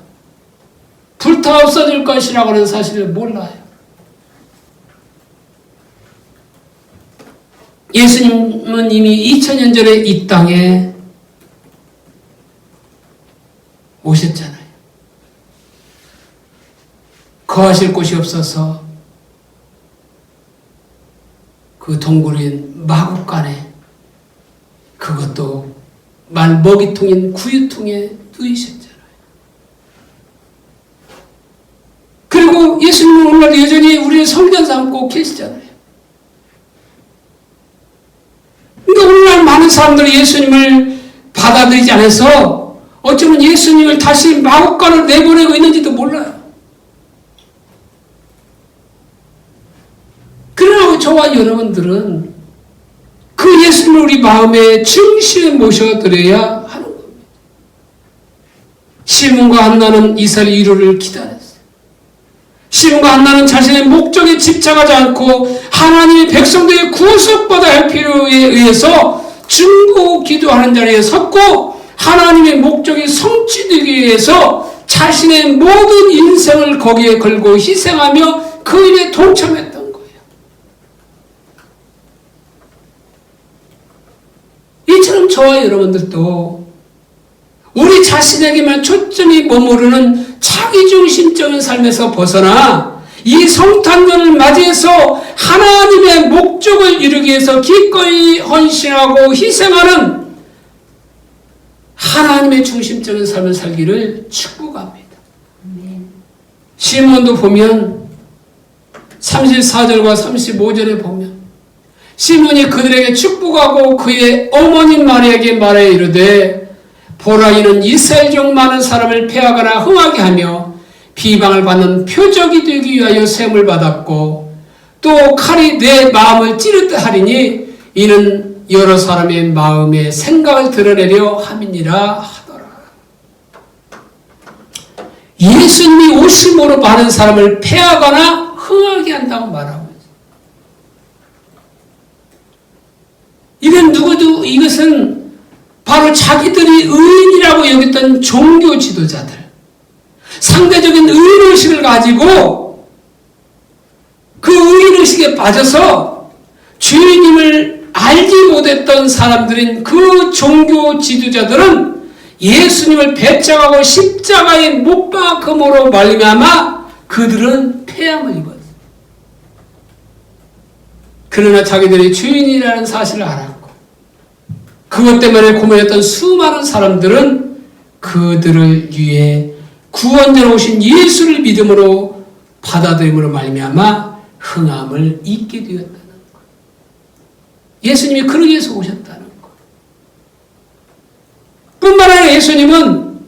[SPEAKER 1] 불타 없어질 것이라고 하는 사실을 몰라요. 예수님은 이미 2000년 전에 이 땅에 오셨잖아요. 거하실 곳이 없어서 그 동굴인 마국간에 그것도 말 먹이통인 구유통에 누이셨잖아요. 그리고 예수님은 오늘날 여전히 우리의 성전 삼고 계시잖아요. 그러니까 오늘날 많은 사람들이 예수님을 받아들이지 않아서 어쩌면 예수님을 다시 마국간으로 내보내고 있는지도 몰라요. 그러나 저와 여러분들은 그 예수님을 우리 마음의 중심에 모셔드려야 하는 겁니다. 시몬과 한나는 이스라엘 이루를 기다렸어요. 시몬과 한나는 자신의 목적에 집착하지 않고 하나님의 백성들의 구속받아야 할 필요에 의해서 중보 기도하는 자리에 섰고 하나님의 목적이 성취되기 위해서 자신의 모든 인생을 거기에 걸고 희생하며 그 일에 동참했던 거예요. 이처럼 저와 여러분들도 우리 자신에게만 초점이 머무르는 자기중심적인 삶에서 벗어나 이 성탄절을 맞이해서 하나님의 목적을 이루기 위해서 기꺼이 헌신하고 희생하는 하나님의 중심적인 삶을 살기를 축복합니다. 시몬도 보면 34절과 35절에 보면 시몬이 그들에게 축복하고 그의 어머니 마리아에게 말하여 이르되 보라 이는 이스라엘 중 많은 사람을 패하거나 흥하게 하며 비방을 받는 표적이 되기 위하여 세움을 받았고 또 칼이 내 마음을 찌르듯 하리니 이는 여러 사람의 마음의 생각을 드러내려 함이니라 하더라. 예수님이 오심으로 많은 사람을 패하거나 흥하게 한다고 말하고 있어요. 이것은 바로 자기들이 의인이라고 여겼던 종교 지도자들, 상대적인 의인의식을 가지고 그 의인의식에 빠져서 주님을 알지 못했던 사람들인 그 종교 지도자들은 예수님을 배짱하고 십자가에 못 박음으로 말미암아 그들은 패함을 입었어요. 그러나 자기들이 주인이라는 사실을 알았고 그것 때문에 고민했던 수많은 사람들은 그들을 위해 구원자로 오신 예수를 믿음으로 받아들임으로 말미암아 흥함을 잊게 되었다는 것. 예수님이 그러기 위해서 오셨다는 것. 뿐만 아니라 예수님은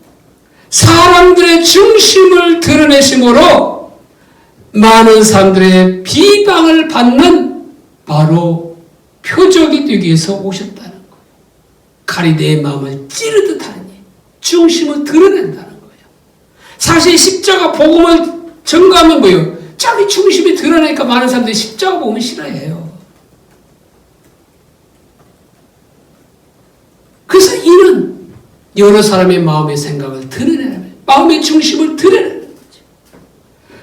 [SPEAKER 1] 사람들의 중심을 드러내심으로 많은 사람들의 비방을 받는 바로 표적이 되기 위해서 오셨다는 것. 칼이 내 마음을 찌르듯 하니 중심을 드러낸다는 거예요. 사실 십자가 복음을 전가하면 뭐예요? 자기 중심이 드러나니까 많은 사람들이 십자가 복음을 싫어해요. 그래서 이는 여러 사람의 마음의 생각을 드러내는 거예요. 마음의 중심을 드러내는 거죠.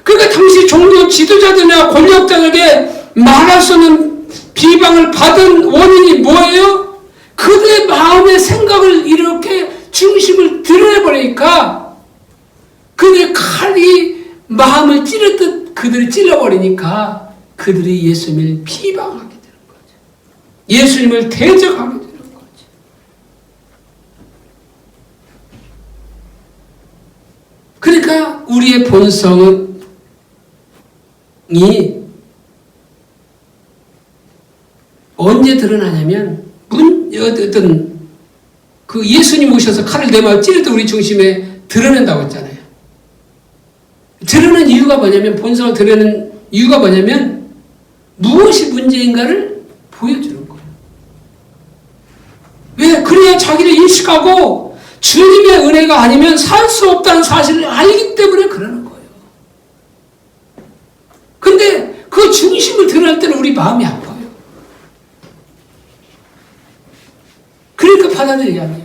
[SPEAKER 1] 그러니까 당시 종교 지도자들이나 권력자들에게 말할 수 없는 비방을 받은 원인이 뭐예요? 그들의 마음의 생각을 이렇게 중심을 드러내버리니까 그들의 칼이 마음을 찌르듯 그들을 찔러버리니까 그들이 예수님을 비방하게 되는 거죠. 예수님을 대적하게 되는 거죠. 그러니까 우리의 본성이 언제 드러나냐면 어떤 그 예수님 오셔서 칼을 내 마음에 찌를 때 우리 중심에 드러낸다고 했잖아요. 드러낸 이유가 뭐냐면 본성을 드러내는 이유가 뭐냐면 무엇이 문제인가를 보여주는 거예요. 왜? 그래야 자기를 인식하고 주님의 은혜가 아니면 살 수 없다는 사실을 알기 때문에 그러는 거예요. 근데 그 중심을 드러낼 때는 우리 마음이 아파요. 그러니까 받아들이지 않아요.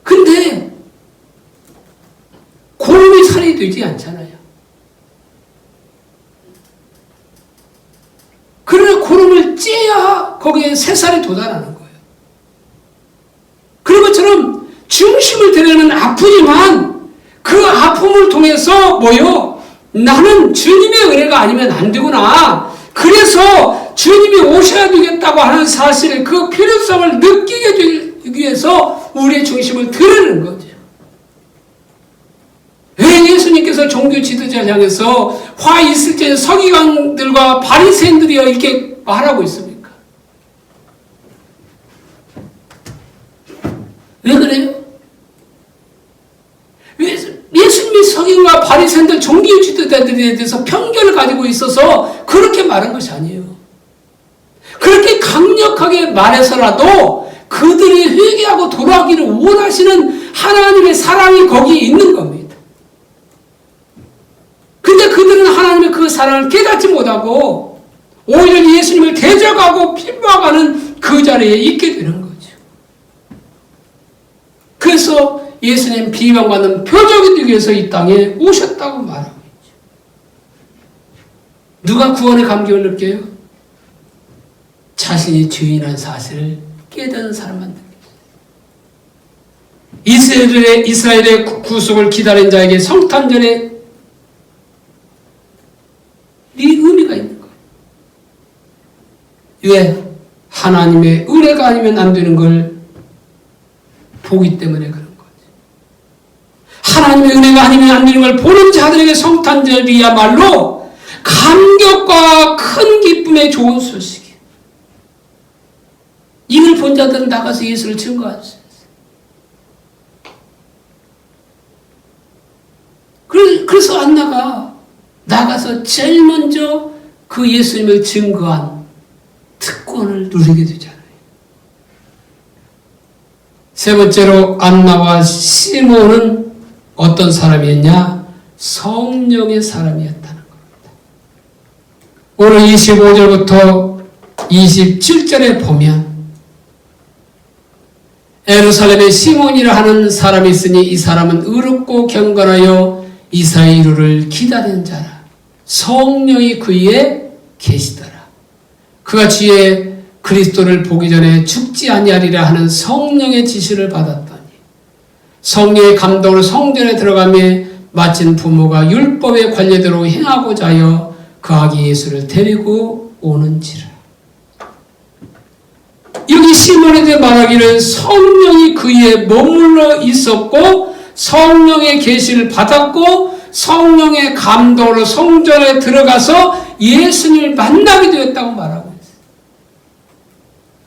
[SPEAKER 1] 근데 고름이 살이 되지 않잖아요. 그러나 고름을 째야 거기에 새살이 도달하는 거예요. 그런 것처럼 중심을 드러내는 아프지만 그 아픔을 통해서 뭐요? 나는 주님의 은혜가 아니면 안 되구나. 그래서 주님이 오셔야 되겠다고 하는 사실, 그 필요성을 느끼게 되기 위해서 우리의 중심을 드러내는 거죠. 왜 예수님께서 종교 지도자를 향해서 화 있을 때 서기관들과 바리새인들이 이렇게 말하고 있습니까? 왜 그래요? 예수님이 서기관과 바리새인들 종교 지도자들에 대해서 편견을 가지고 있어서 그렇게 말한 것이 아니에요. 그렇게 강력하게 말해서라도 그들이 회개하고 돌아가기를 원하시는 하나님의 사랑이 거기에 있는 겁니다. 근데 그들은 하나님의 그 사랑을 깨닫지 못하고 오히려 예수님을 대적하고 핍박하는 그 자리에 있게 되는 거죠. 그래서 예수님 비방받는 표적이 되기 위해서 이 땅에 오셨다고 말하고 있죠. 누가 구원의 감격을 느껴요? 자신이 죄인한 사실을 깨닫는 사람만 느껴요. 이스라엘의 구속을 기다린 자에게 성탄절에 의미가 있는 거예요. 왜? 하나님의 은혜가 아니면 안 되는 걸 보기 때문에 그런 거죠. 하나님의 은혜가 아니면 안 되는 걸 보는 자들에게 성탄절이야말로 감격과 큰 기쁨의 좋은 소식이에요. 이걸 본 자들은 나가서 예수를 증거할 수 있어요. 그래서 안 나가서 제일 먼저 그 예수님을 증거한 특권을 누리게 되잖아요. 세 번째로 안나와 시몬은 어떤 사람이었냐? 성령의 사람이었다는 겁니다. 오늘 25절부터 27절에 보면 예루살렘에 시몬이라 하는 사람이 있으니 이 사람은 의롭고 경건하여 이사의 이루를 기다리는 자라. 성령이 그에 계시더라. 그가 주의 그리스도를 보기 전에 죽지 아니하리라 하는 성령의 지시를 받았더니 성령의 감동으로 성전에 들어가며 마침 부모가 율법의 관례대로 행하고자 하여 그 아기 예수를 데리고 오는지라. 여기 시몬에 대해 말하기를 성령이 그에 머물러 있었고 성령의 계시를 받았고 성령의 감동으로 성전에 들어가서 예수님을 만나게 되었다고 말하고 있어요.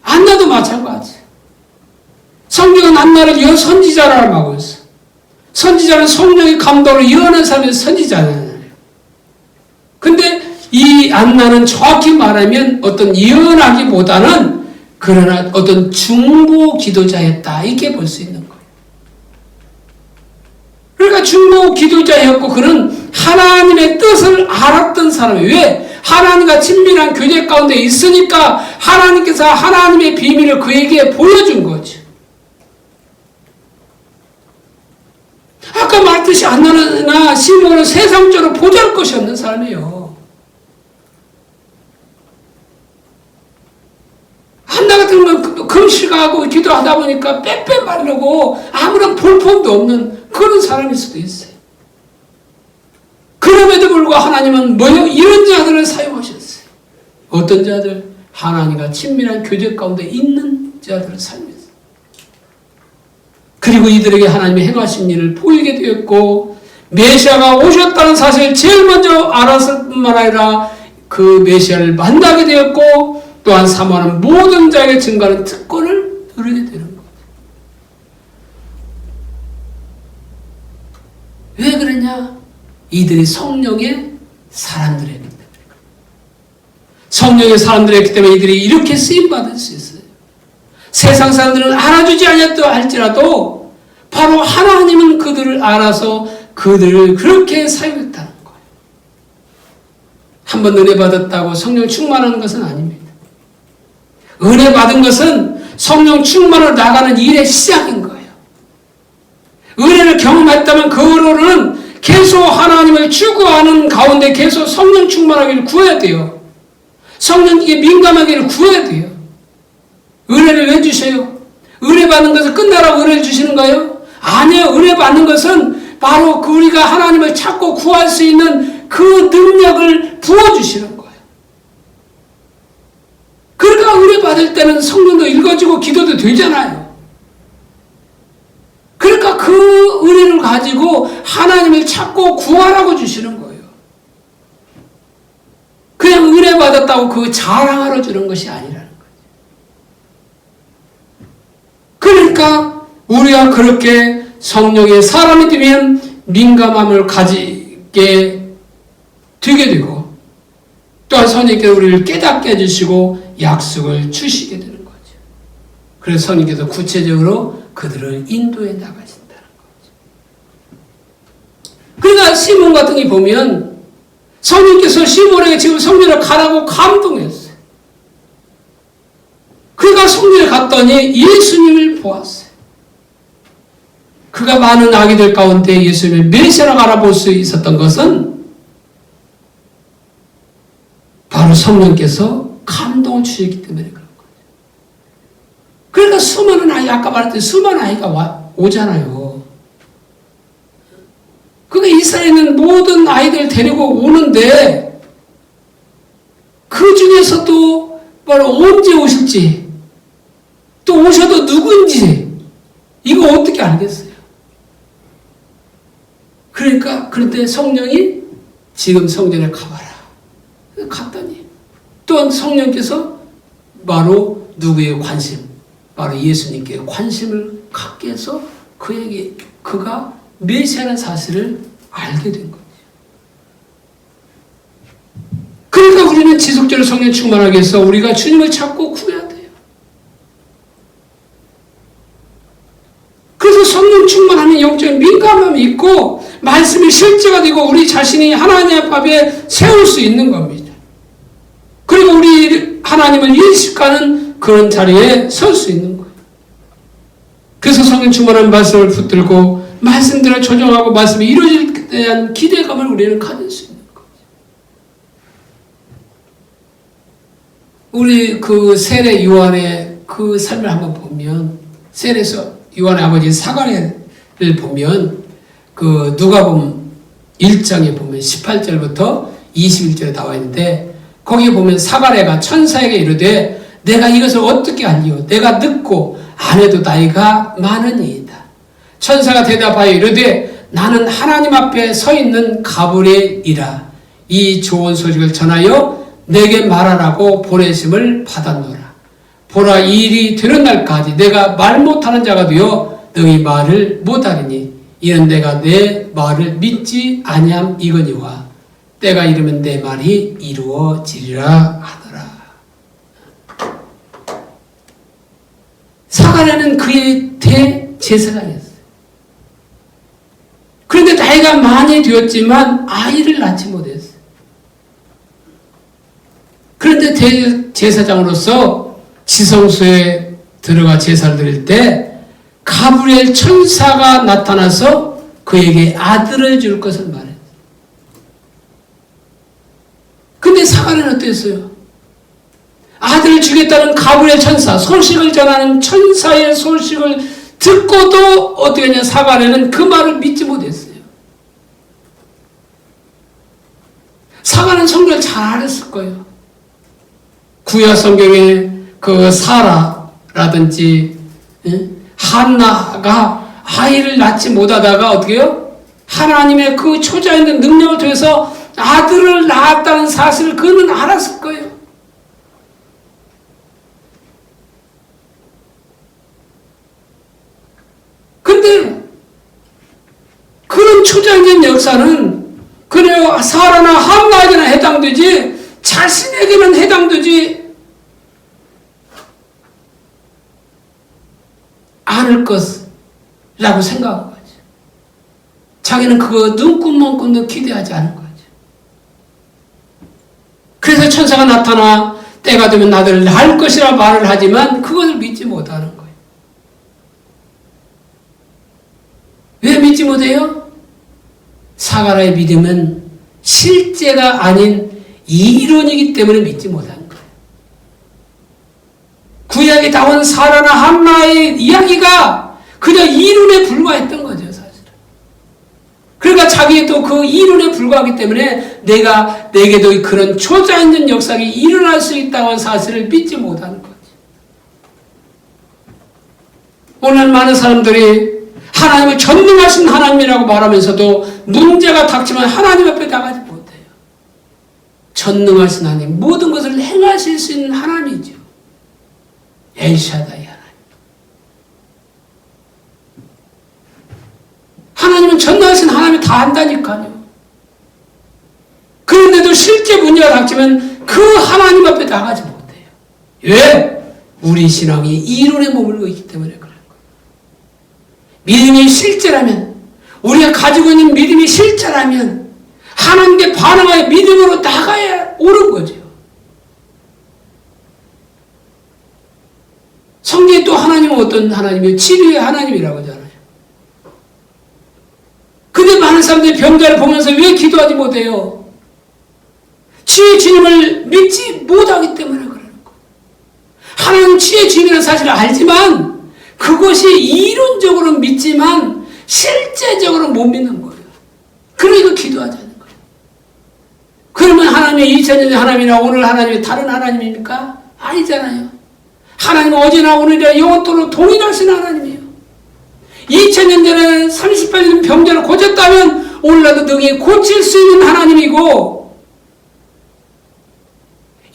[SPEAKER 1] 안나도 마찬가지. 성경은 안나를 선지자라고 하고 있어요. 선지자는 성령의 감동으로 예언한 사람이 선지자잖아요. 근데 이 안나는 정확히 말하면 어떤 예언하기보다는 그러나 어떤 중보 기도자였다 이렇게 볼 수 있는 거예요. 그러니까 중보 기도자였고 그는 하나님의 뜻을 알았던 사람이에요. 왜? 하나님과 친밀한 교제 가운데 있으니까 하나님께서 하나님의 비밀을 그에게 보여준 거죠. 아까 말했듯이 안나나 시몬은 세상적으로 보잘것이 없는 사람이에요. 한나 같은 건 금식하고 기도하다 보니까 빼빼 마르고 아무런 볼품도 없는 그런 사람일 수도 있어요. 그럼에도 불구하고 하나님은 뭐요? 이런 자들을 사용하셨어요. 어떤 자들? 하나님과 친밀한 교제 가운데 있는 자들을 사용했어요. 그리고 이들에게 하나님의 행하신 일을 보이게 되었고 메시아가 오셨다는 사실을 제일 먼저 알았을 뿐만 아니라 그 메시아를 만나게 되었고 또한 사모하는 모든 자에게 증거하는 특권을 누리게 되는 거예요. 왜 그러냐? 이들이 성령의 사람들이었기 때문에. 성령의 사람들이었기 때문에 이들이 이렇게 쓰임받을 수 있어요. 세상 사람들은 알아주지 않았다 할지라도 바로 하나님은 그들을 알아서 그들을 그렇게 사용했다는 거예요. 한 번 은혜 받았다고 성령 충만하는 것은 아닙니다. 은혜 받은 것은 성령 충만으로 나가는 일의 시작인 거예요. 은혜를 경험했다면 그로는 계속 하나님을 추구하는 가운데 계속 성령 충만하기를 구해야 돼요. 성령에게 민감하기를 구해야 돼요. 은혜를 왜 주세요? 은혜 받는 것은 끝나라고 은혜를 주시는 거예요? 아니요. 은혜 받는 것은 바로 우리가 하나님을 찾고 구할 수 있는 그 능력을 부어주시는 거예요. 그러니까 은혜 받을 때는 성경도 읽어지고 기도도 되잖아요. 그러니까 그 은혜를 가지고 하나님을 찾고 구하라고 주시는 거예요. 그냥 은혜 받았다고 그 자랑하러 주는 것이 아니라는 거예요. 그러니까 우리가 그렇게 성령의 사람이 되면 민감함을 가지게 되게 되고 또한 성령께서 우리를 깨닫게 해주시고 약속을 주시게 되는 거죠. 그래서 성령께서 구체적으로 그들을 인도해 나가신다는 거예요. 그러니까 시몬 같은 게 보면 성령께서 시몬에게 지금 성전을 가라고 감동했어요. 그가 성전에 갔더니 예수님을 보았어요. 그가 많은 아기들 가운데 예수님을 메시아라고 알아볼 수 있었던 것은 바로 성령께서 감동을 주셨기 때문에 그런 거죠. 그러니까 수많은 아이, 아까 말했듯이 수많은 아이가 오잖아요. 그러니까 이스라엘에 있는 모든 아이들을 데리고 오는데 그 중에서도 바로 언제 오실지 또 오셔도 누구인지 이거 어떻게 알겠어요? 그러니까 그런데 성령이 지금 성전에 가봐라. 갔더니 또한 성령께서 바로 누구의 관심? 바로 예수님께 관심을 갖게 해서 그에게 그가 메시아라는 사실을 알게 된 거죠. 그러니까 우리는 지속적으로 성령 충만하기 위해서 우리가 주님을 찾고 구해야 돼요. 그래서 성령 충만하는 영적인 민감함이 있고 말씀이 실제가 되고 우리 자신이 하나님 앞에 세울 수 있는 겁니다. 그리고 우리 하나님을 인식하는 그런 자리에 설 수 있는 거예요. 그래서 성령 충만한 말씀을 붙들고 말씀대로 조정하고 말씀이 이루어질 때 대한 기대감을 우리는 가질 수 있는 거죠. 우리 그 세례 요한의 그 삶을 한번 보면 세례에서 요한의 아버지 사가랴를 보면 그 누가복음 1장에 보면 18절부터 21절에 나와 있는데 거기에 보면 사가랴가 천사에게 이르되 내가 이것을 어떻게 알리오 내가 늙고 아내도 나이가 많으니이다. 천사가 대답하여 이르되 나는 하나님 앞에 서 있는 가브리엘이라 이 좋은 소식을 전하여 내게 말하라고 보내심을 받았노라. 보라 이 일이 되는 날까지 내가 말 못하는 자가 되어 너희 말을 못하리니 이는 내가 내 말을 믿지 아니함 이거니와 때가 이르면 내 말이 이루어지리라 하더라. 사가랴는 그의 대제사장이었어요. 그런데 나이가 많이 되었지만 아이를 낳지 못했어요. 그런데 대제사장으로서 지성소에 들어가 제사를 드릴 때 가브리엘 천사가 나타나서 그에게 아들을 줄 것을 말했어요. 근데 사가랴는 어땠어요? 아들을 주겠다는 가브리엘 천사, 소식을 전하는 천사의 소식을 듣고도 어떻게 했냐, 사가랴는 그 말을 믿지 못했어요. 사가랴는 성경을 잘 알았을 거예요. 구약 성경에 그 사라라든지 한나가 아이를 낳지 못하다가 어떻게 해요? 하나님의 그 초자있는 능력을 통해서 아들을 낳았다는 사실을 그는 알았을 거예요. 근데 그런 초자적인 역사는 그냥 사라나 한나에게나 해당되지 자신에게는 해당되지 않을 것이라고 생각한 거죠. 자기는 그거 눈꽃만큼도 기대하지 않은 거죠. 그래서 천사가 나타나 때가 되면 나를 낳을 것이라 말을 하지만 그것을 믿지 못하는 거예요. 왜 믿지 못해요? 사가랴의 믿음은 실제가 아닌 이론이기 때문에 믿지 못하는 거예요. 구약에 나온 사라나 한나의 이야기가 그냥 이론에 불과했던 거죠, 사실은. 그러니까 자기도 그 이론에 불과하기 때문에 내게도 그런 초자 있는 역사가 일어날 수 있다는 사실을 믿지 못하는 거죠. 오늘 많은 사람들이 하나님을 전능하신 하나님이라고 말하면서도 문제가 닥치면 하나님 앞에 나가지 못해요. 전능하신 하나님, 모든 것을 행하실 수 있는 하나님이죠. 엘샤다이 하나님. 하나님은 전능하신 하나님이 다 안다니까요. 그런데도 실제 문제가 닥치면 그 하나님 앞에 나가지 못해요. 왜? 우리 신앙이 이론에 머물고 있기 때문에 그래요. 믿음이 실제라면 우리가 가지고 있는 믿음이 실제라면 하나님께 반응하여 믿음으로 나가야 옳은 거죠. 성경에 또 하나님은 어떤 하나님이에요? 치료의 하나님이라고 하잖아요. 근데 많은 사람들이 병자를 보면서 왜 기도하지 못해요? 치유의 주님을 믿지 못하기 때문에 그러는 거예요. 하나님 치유의 주님이라는 사실을 알지만 그것이 이론적으로 믿지만 실제적으로 못 믿는 거예요. 그러니까 기도하지 않는 거예요. 그러면 하나님의 2000년의 하나님이나 오늘 하나님이 다른 하나님입니까? 아니잖아요. 하나님은 어제나 오늘이나 영원토록 동일하신 하나님이에요. 2000년 전에 38년 병자를 고쳤다면 오늘날도 능히 고칠 수 있는 하나님이고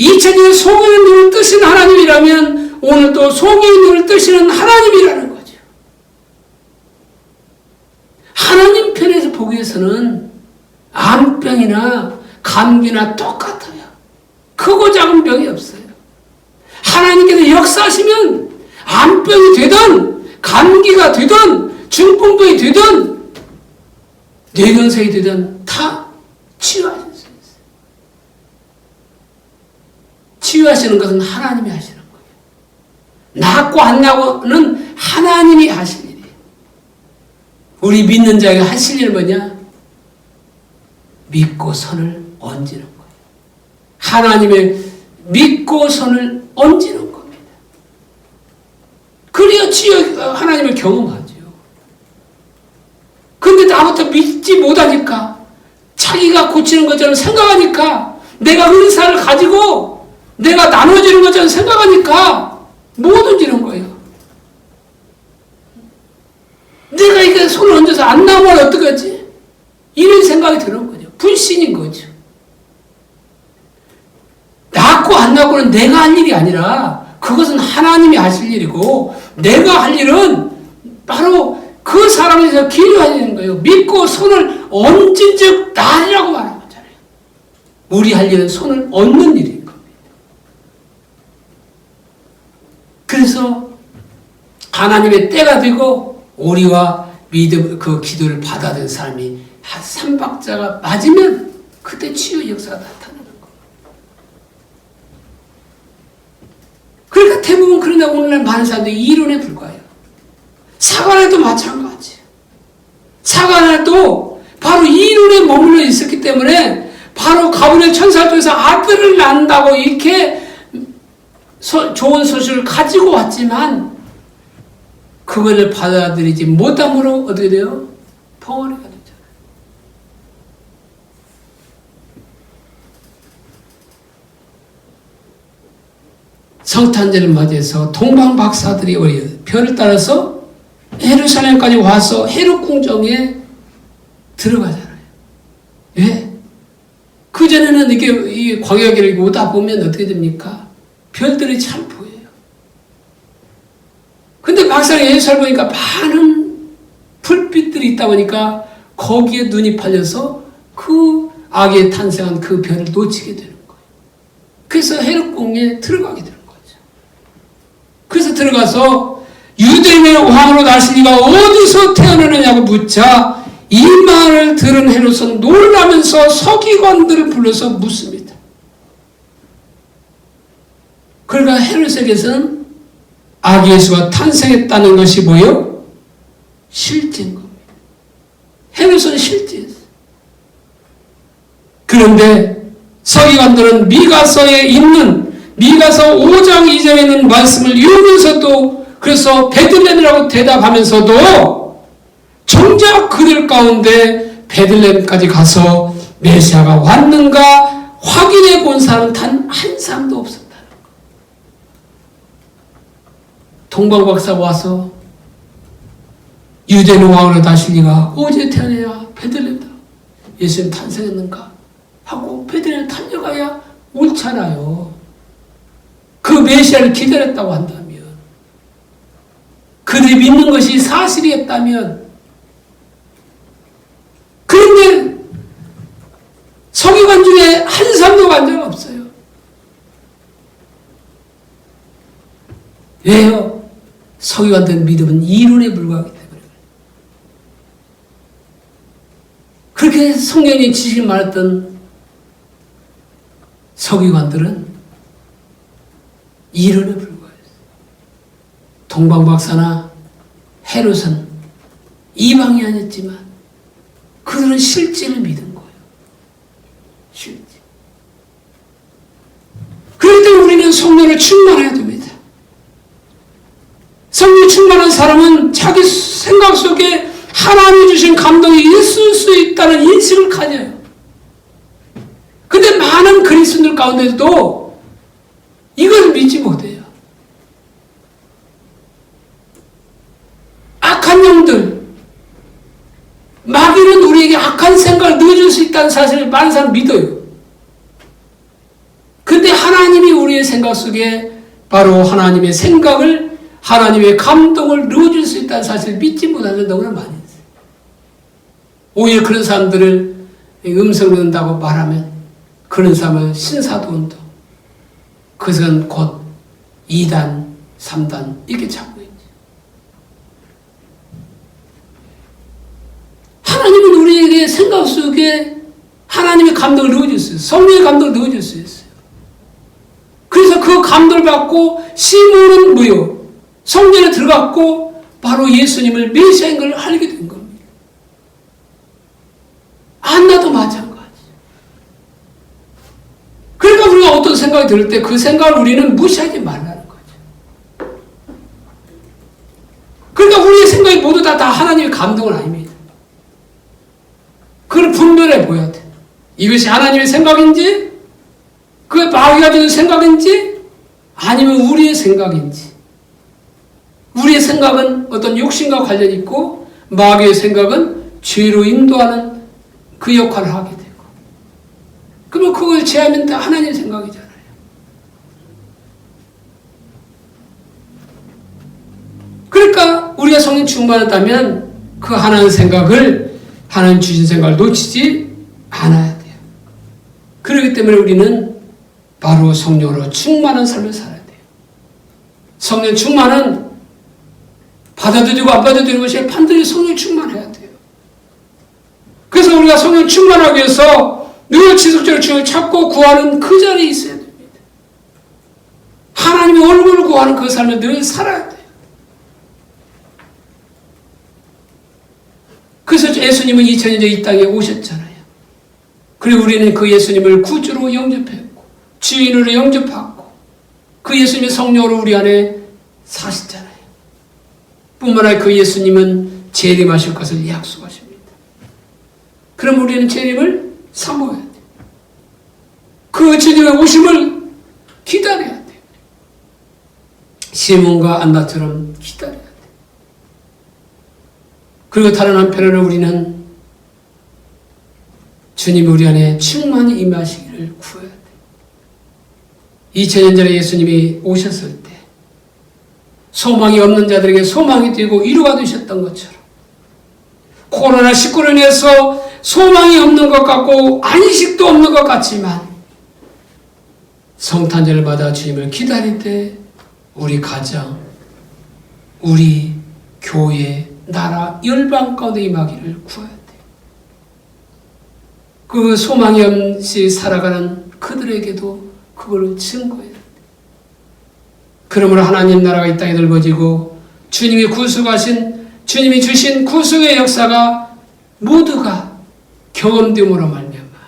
[SPEAKER 1] 2000년 속의 눈을 뜨신 하나님이라면 오늘도 속의 눈을 뜨시는 하나님이라는 거죠. 하나님 편에서 보기 위해서는 암병이나 감기나 똑같아요. 크고 작은 병이 없어요. 하나님께서 역사하시면 암병이 되든 감기가 되든 중풍병이 되든 뇌경색이 되든 다 치유하실 수 있어요. 치유하시는 것은 하나님이 하시는 거예요. 낫고 안 나고는 하나님이 하실 일이에요. 우리 믿는 자에게 하실 일 뭐냐? 믿고 손을 얹는 거예요. 하나님의 믿고 손을 얹는 겁니다. 그래야 치유 하나님을 경험하죠. 근데 나부터 믿지 못하니까 자기가 고치는 것처럼 생각하니까 내가 은사를 가지고 내가 나눠주는 것처럼 생각하니까 못 얹는 거예요. 내가 이게 손을 얹어서 안 나오면 어떡하지? 이런 생각이 드는 거죠. 불신인 거죠. 낫고 안 낫고는 내가 할 일이 아니라 그것은 하나님이 하실 일이고 내가 할 일은 바로 그 사람에서 기도하는 거예요. 믿고 손을 얹은 즉 나으리라고 말하는 거잖아요. 우리 할 일은 손을 얹는 일인 겁니다. 그래서 하나님의 때가 되고 우리와 믿음 그 기도를 받아든 사람이 한 3박자가 맞으면 그때 치유 역사가 나타나는 거예요. 그러니까 대부분 그러다 오늘날 많은 사람들이 이론에 불과해요. 사관에도 마찬가지예요. 사관에도 바로 이론에 머물러 있었기 때문에 바로 가브리엘 천사가 통해서 아들을 낳는다고 이렇게 좋은 소식을 가지고 왔지만 그거를 받아들이지 못함으로 어떻게 돼요? 벙어리가 되잖아요. 성탄절을 맞이해서 동방 박사들이 별을 따라서 예루살렘까지 와서 헤롯 궁정에 들어가잖아요. 예? 그전에는 이렇게 이 광야길을 오다 보면 어떻게 됩니까? 별들이 잘 보여요. 근데 막상 예루살렘 보니까 많은 불빛들이 있다 보니까 거기에 눈이 팔려서 그 아기의 탄생한 그 별을 놓치게 되는 거예요. 그래서 헤롯 궁에 들어가게 되는 거죠. 그래서 들어가서 유대인의 왕으로 나실 이가 어디서 태어나느냐고 묻자 이 말을 들은 헤롯은 놀라면서 서기관들을 불러서 묻습니다. 그러니까 헤롯에게서는 아기 예수가 탄생했다는 것이 뭐요? 실제인 겁니다. 헤롯은 실제였어요. 그런데 서기관들은 미가서에 있는 미가서 5장 2절에 있는 말씀을 읽으면서도 그래서 베들레헴이라고 대답하면서도 정작 그들 가운데 베들레헴까지 가서 메시아가 왔는가 확인해 본 사람은 단 한 사람도 없었다는 거. 동방박사가 와서 유대인 왕으로 다실 리가 어제 태어나야 베들레헴다. 예수님 탄생했는가 하고 베들레헴 달려가야 옳잖아요. 그 메시아를 기다렸다고 한다면 그들이 믿는 것이 사실이었다면 그런데 서기관 중에 한 사람도 간 적 없어요. 왜요? 서기관들 믿음은 이론에 불과하기 때문에 그렇게 성령이 지식이 많았던 서기관들은 이론에 불과했어요. 동방박사나 헤롯은 이방이 아니었지만 그들은 실제를 믿은 거예요. 실제. 그럴 때 우리는 성령을 충만해야 됩니다. 성령 충만한 사람은 자기 생각 속에 하나님이 주신 감동이 있을 수 있다는 인식을 가져요. 근데 많은 그리스도인들 가운데도 이걸 믿지 못해요. 악한 영들, 마귀는 우리에게 악한 생각을 넣어줄 수 있다는 사실을 많은 사람 믿어요. 근데 하나님이 우리의 생각 속에 바로 하나님의 생각을, 하나님의 감동을 넣어줄 수 있다는 사실을 믿지 못하는 너무나 많이 있어요. 오히려 그런 사람들을 음성을 듣는다고 말하면 그런 사람은 신사도운동, 그것은 곧 2단, 3단 이렇게 잡고 있죠. 하나님은 우리에게 생각 속에 하나님의 감동을 넣어줬어요. 성령의 감동을 넣어줄 수 있어요. 그래서 그 감동을 받고 시몬은 뭐요? 성전에 들어갔고 바로 예수님을 메시아인 걸 알게 된 겁니다. 안나도 마찬가지. 그러니까 우리가 어떤 생각이 들 때 그 생각을 우리는 무시하지 말라는 거죠. 그러니까 우리의 생각이 모두 다 하나님의 감동은 아닙니다. 그걸 분별해 보여야 돼. 이것이 하나님의 생각인지, 그게 마귀가 주는 생각인지, 아니면 우리의 생각인지. 우리의 생각은 어떤 욕심과 관련이 있고, 마귀의 생각은 죄로 인도하는 그 역할을 하게 되고. 그러면 그걸 제하면 다 하나님의 생각이잖아요. 그러니까 우리가 성령 충만하다면 그 하나님 생각을, 하나님 주신 생각을 놓치지 않아야 돼요. 그렇기 때문에 우리는 바로 성령으로 충만한 삶을 살아야 돼요. 성령 충만은 받아들이고 안 받아들이는 것이 반드시 성령 충만해야 돼요. 그래서 우리가 성령 충만하기 위해서 늘 지속적으로 주님을 찾고 구하는 그 자리에 있어야 됩니다. 하나님의 얼굴을 구하는 그 삶을 늘 살아야 돼요. 그래서 예수님은 2000년 전에 이 땅에 오셨잖아요. 그리고 우리는 그 예수님을 구주로 영접했고 주인으로 영접하고 그 예수님의 성령으로 우리 안에 사시잖아요. 뿐만 아니라 그 예수님은 재림하실 것을 약속하십니다. 그럼 우리는 재림을 사모해야 돼요. 그 주님의 오심을 기다려야 돼요. 시몬과 안나처럼 기다려야 돼요. 그리고 다른 한편으로 우리는 주님이 우리 안에 충만히 임하시기를 구해야 돼요. 2000년 전에 예수님이 오셨을 때 소망이 없는 자들에게 소망이 되고 위로가 되셨던 것처럼 코로나19로 인해서 소망이 없는 것 같고 안식도 없는 것 같지만 성탄절을 받아 주님을 기다릴 때 우리 가정, 우리 교회, 나라, 열방 가운데 임하기를 구해야 돼요. 그 소망이 없이 살아가는 그들에게도 그걸 증거해야 돼요. 그러므로 하나님 나라가 이 땅에 넓어지고 주님이 구속하신, 주님이 주신 구속의 역사가 모두가 경험됨으로 말미암아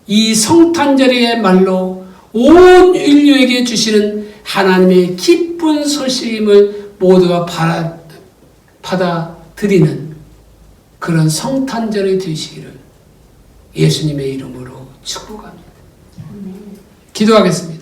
[SPEAKER 1] 이 성탄절의 말로 온 인류에게 주시는 하나님의 기쁜 소식임을 모두가 받아들이는 그런 성탄절이 되시기를 예수님의 이름으로 축복합니다. 기도하겠습니다.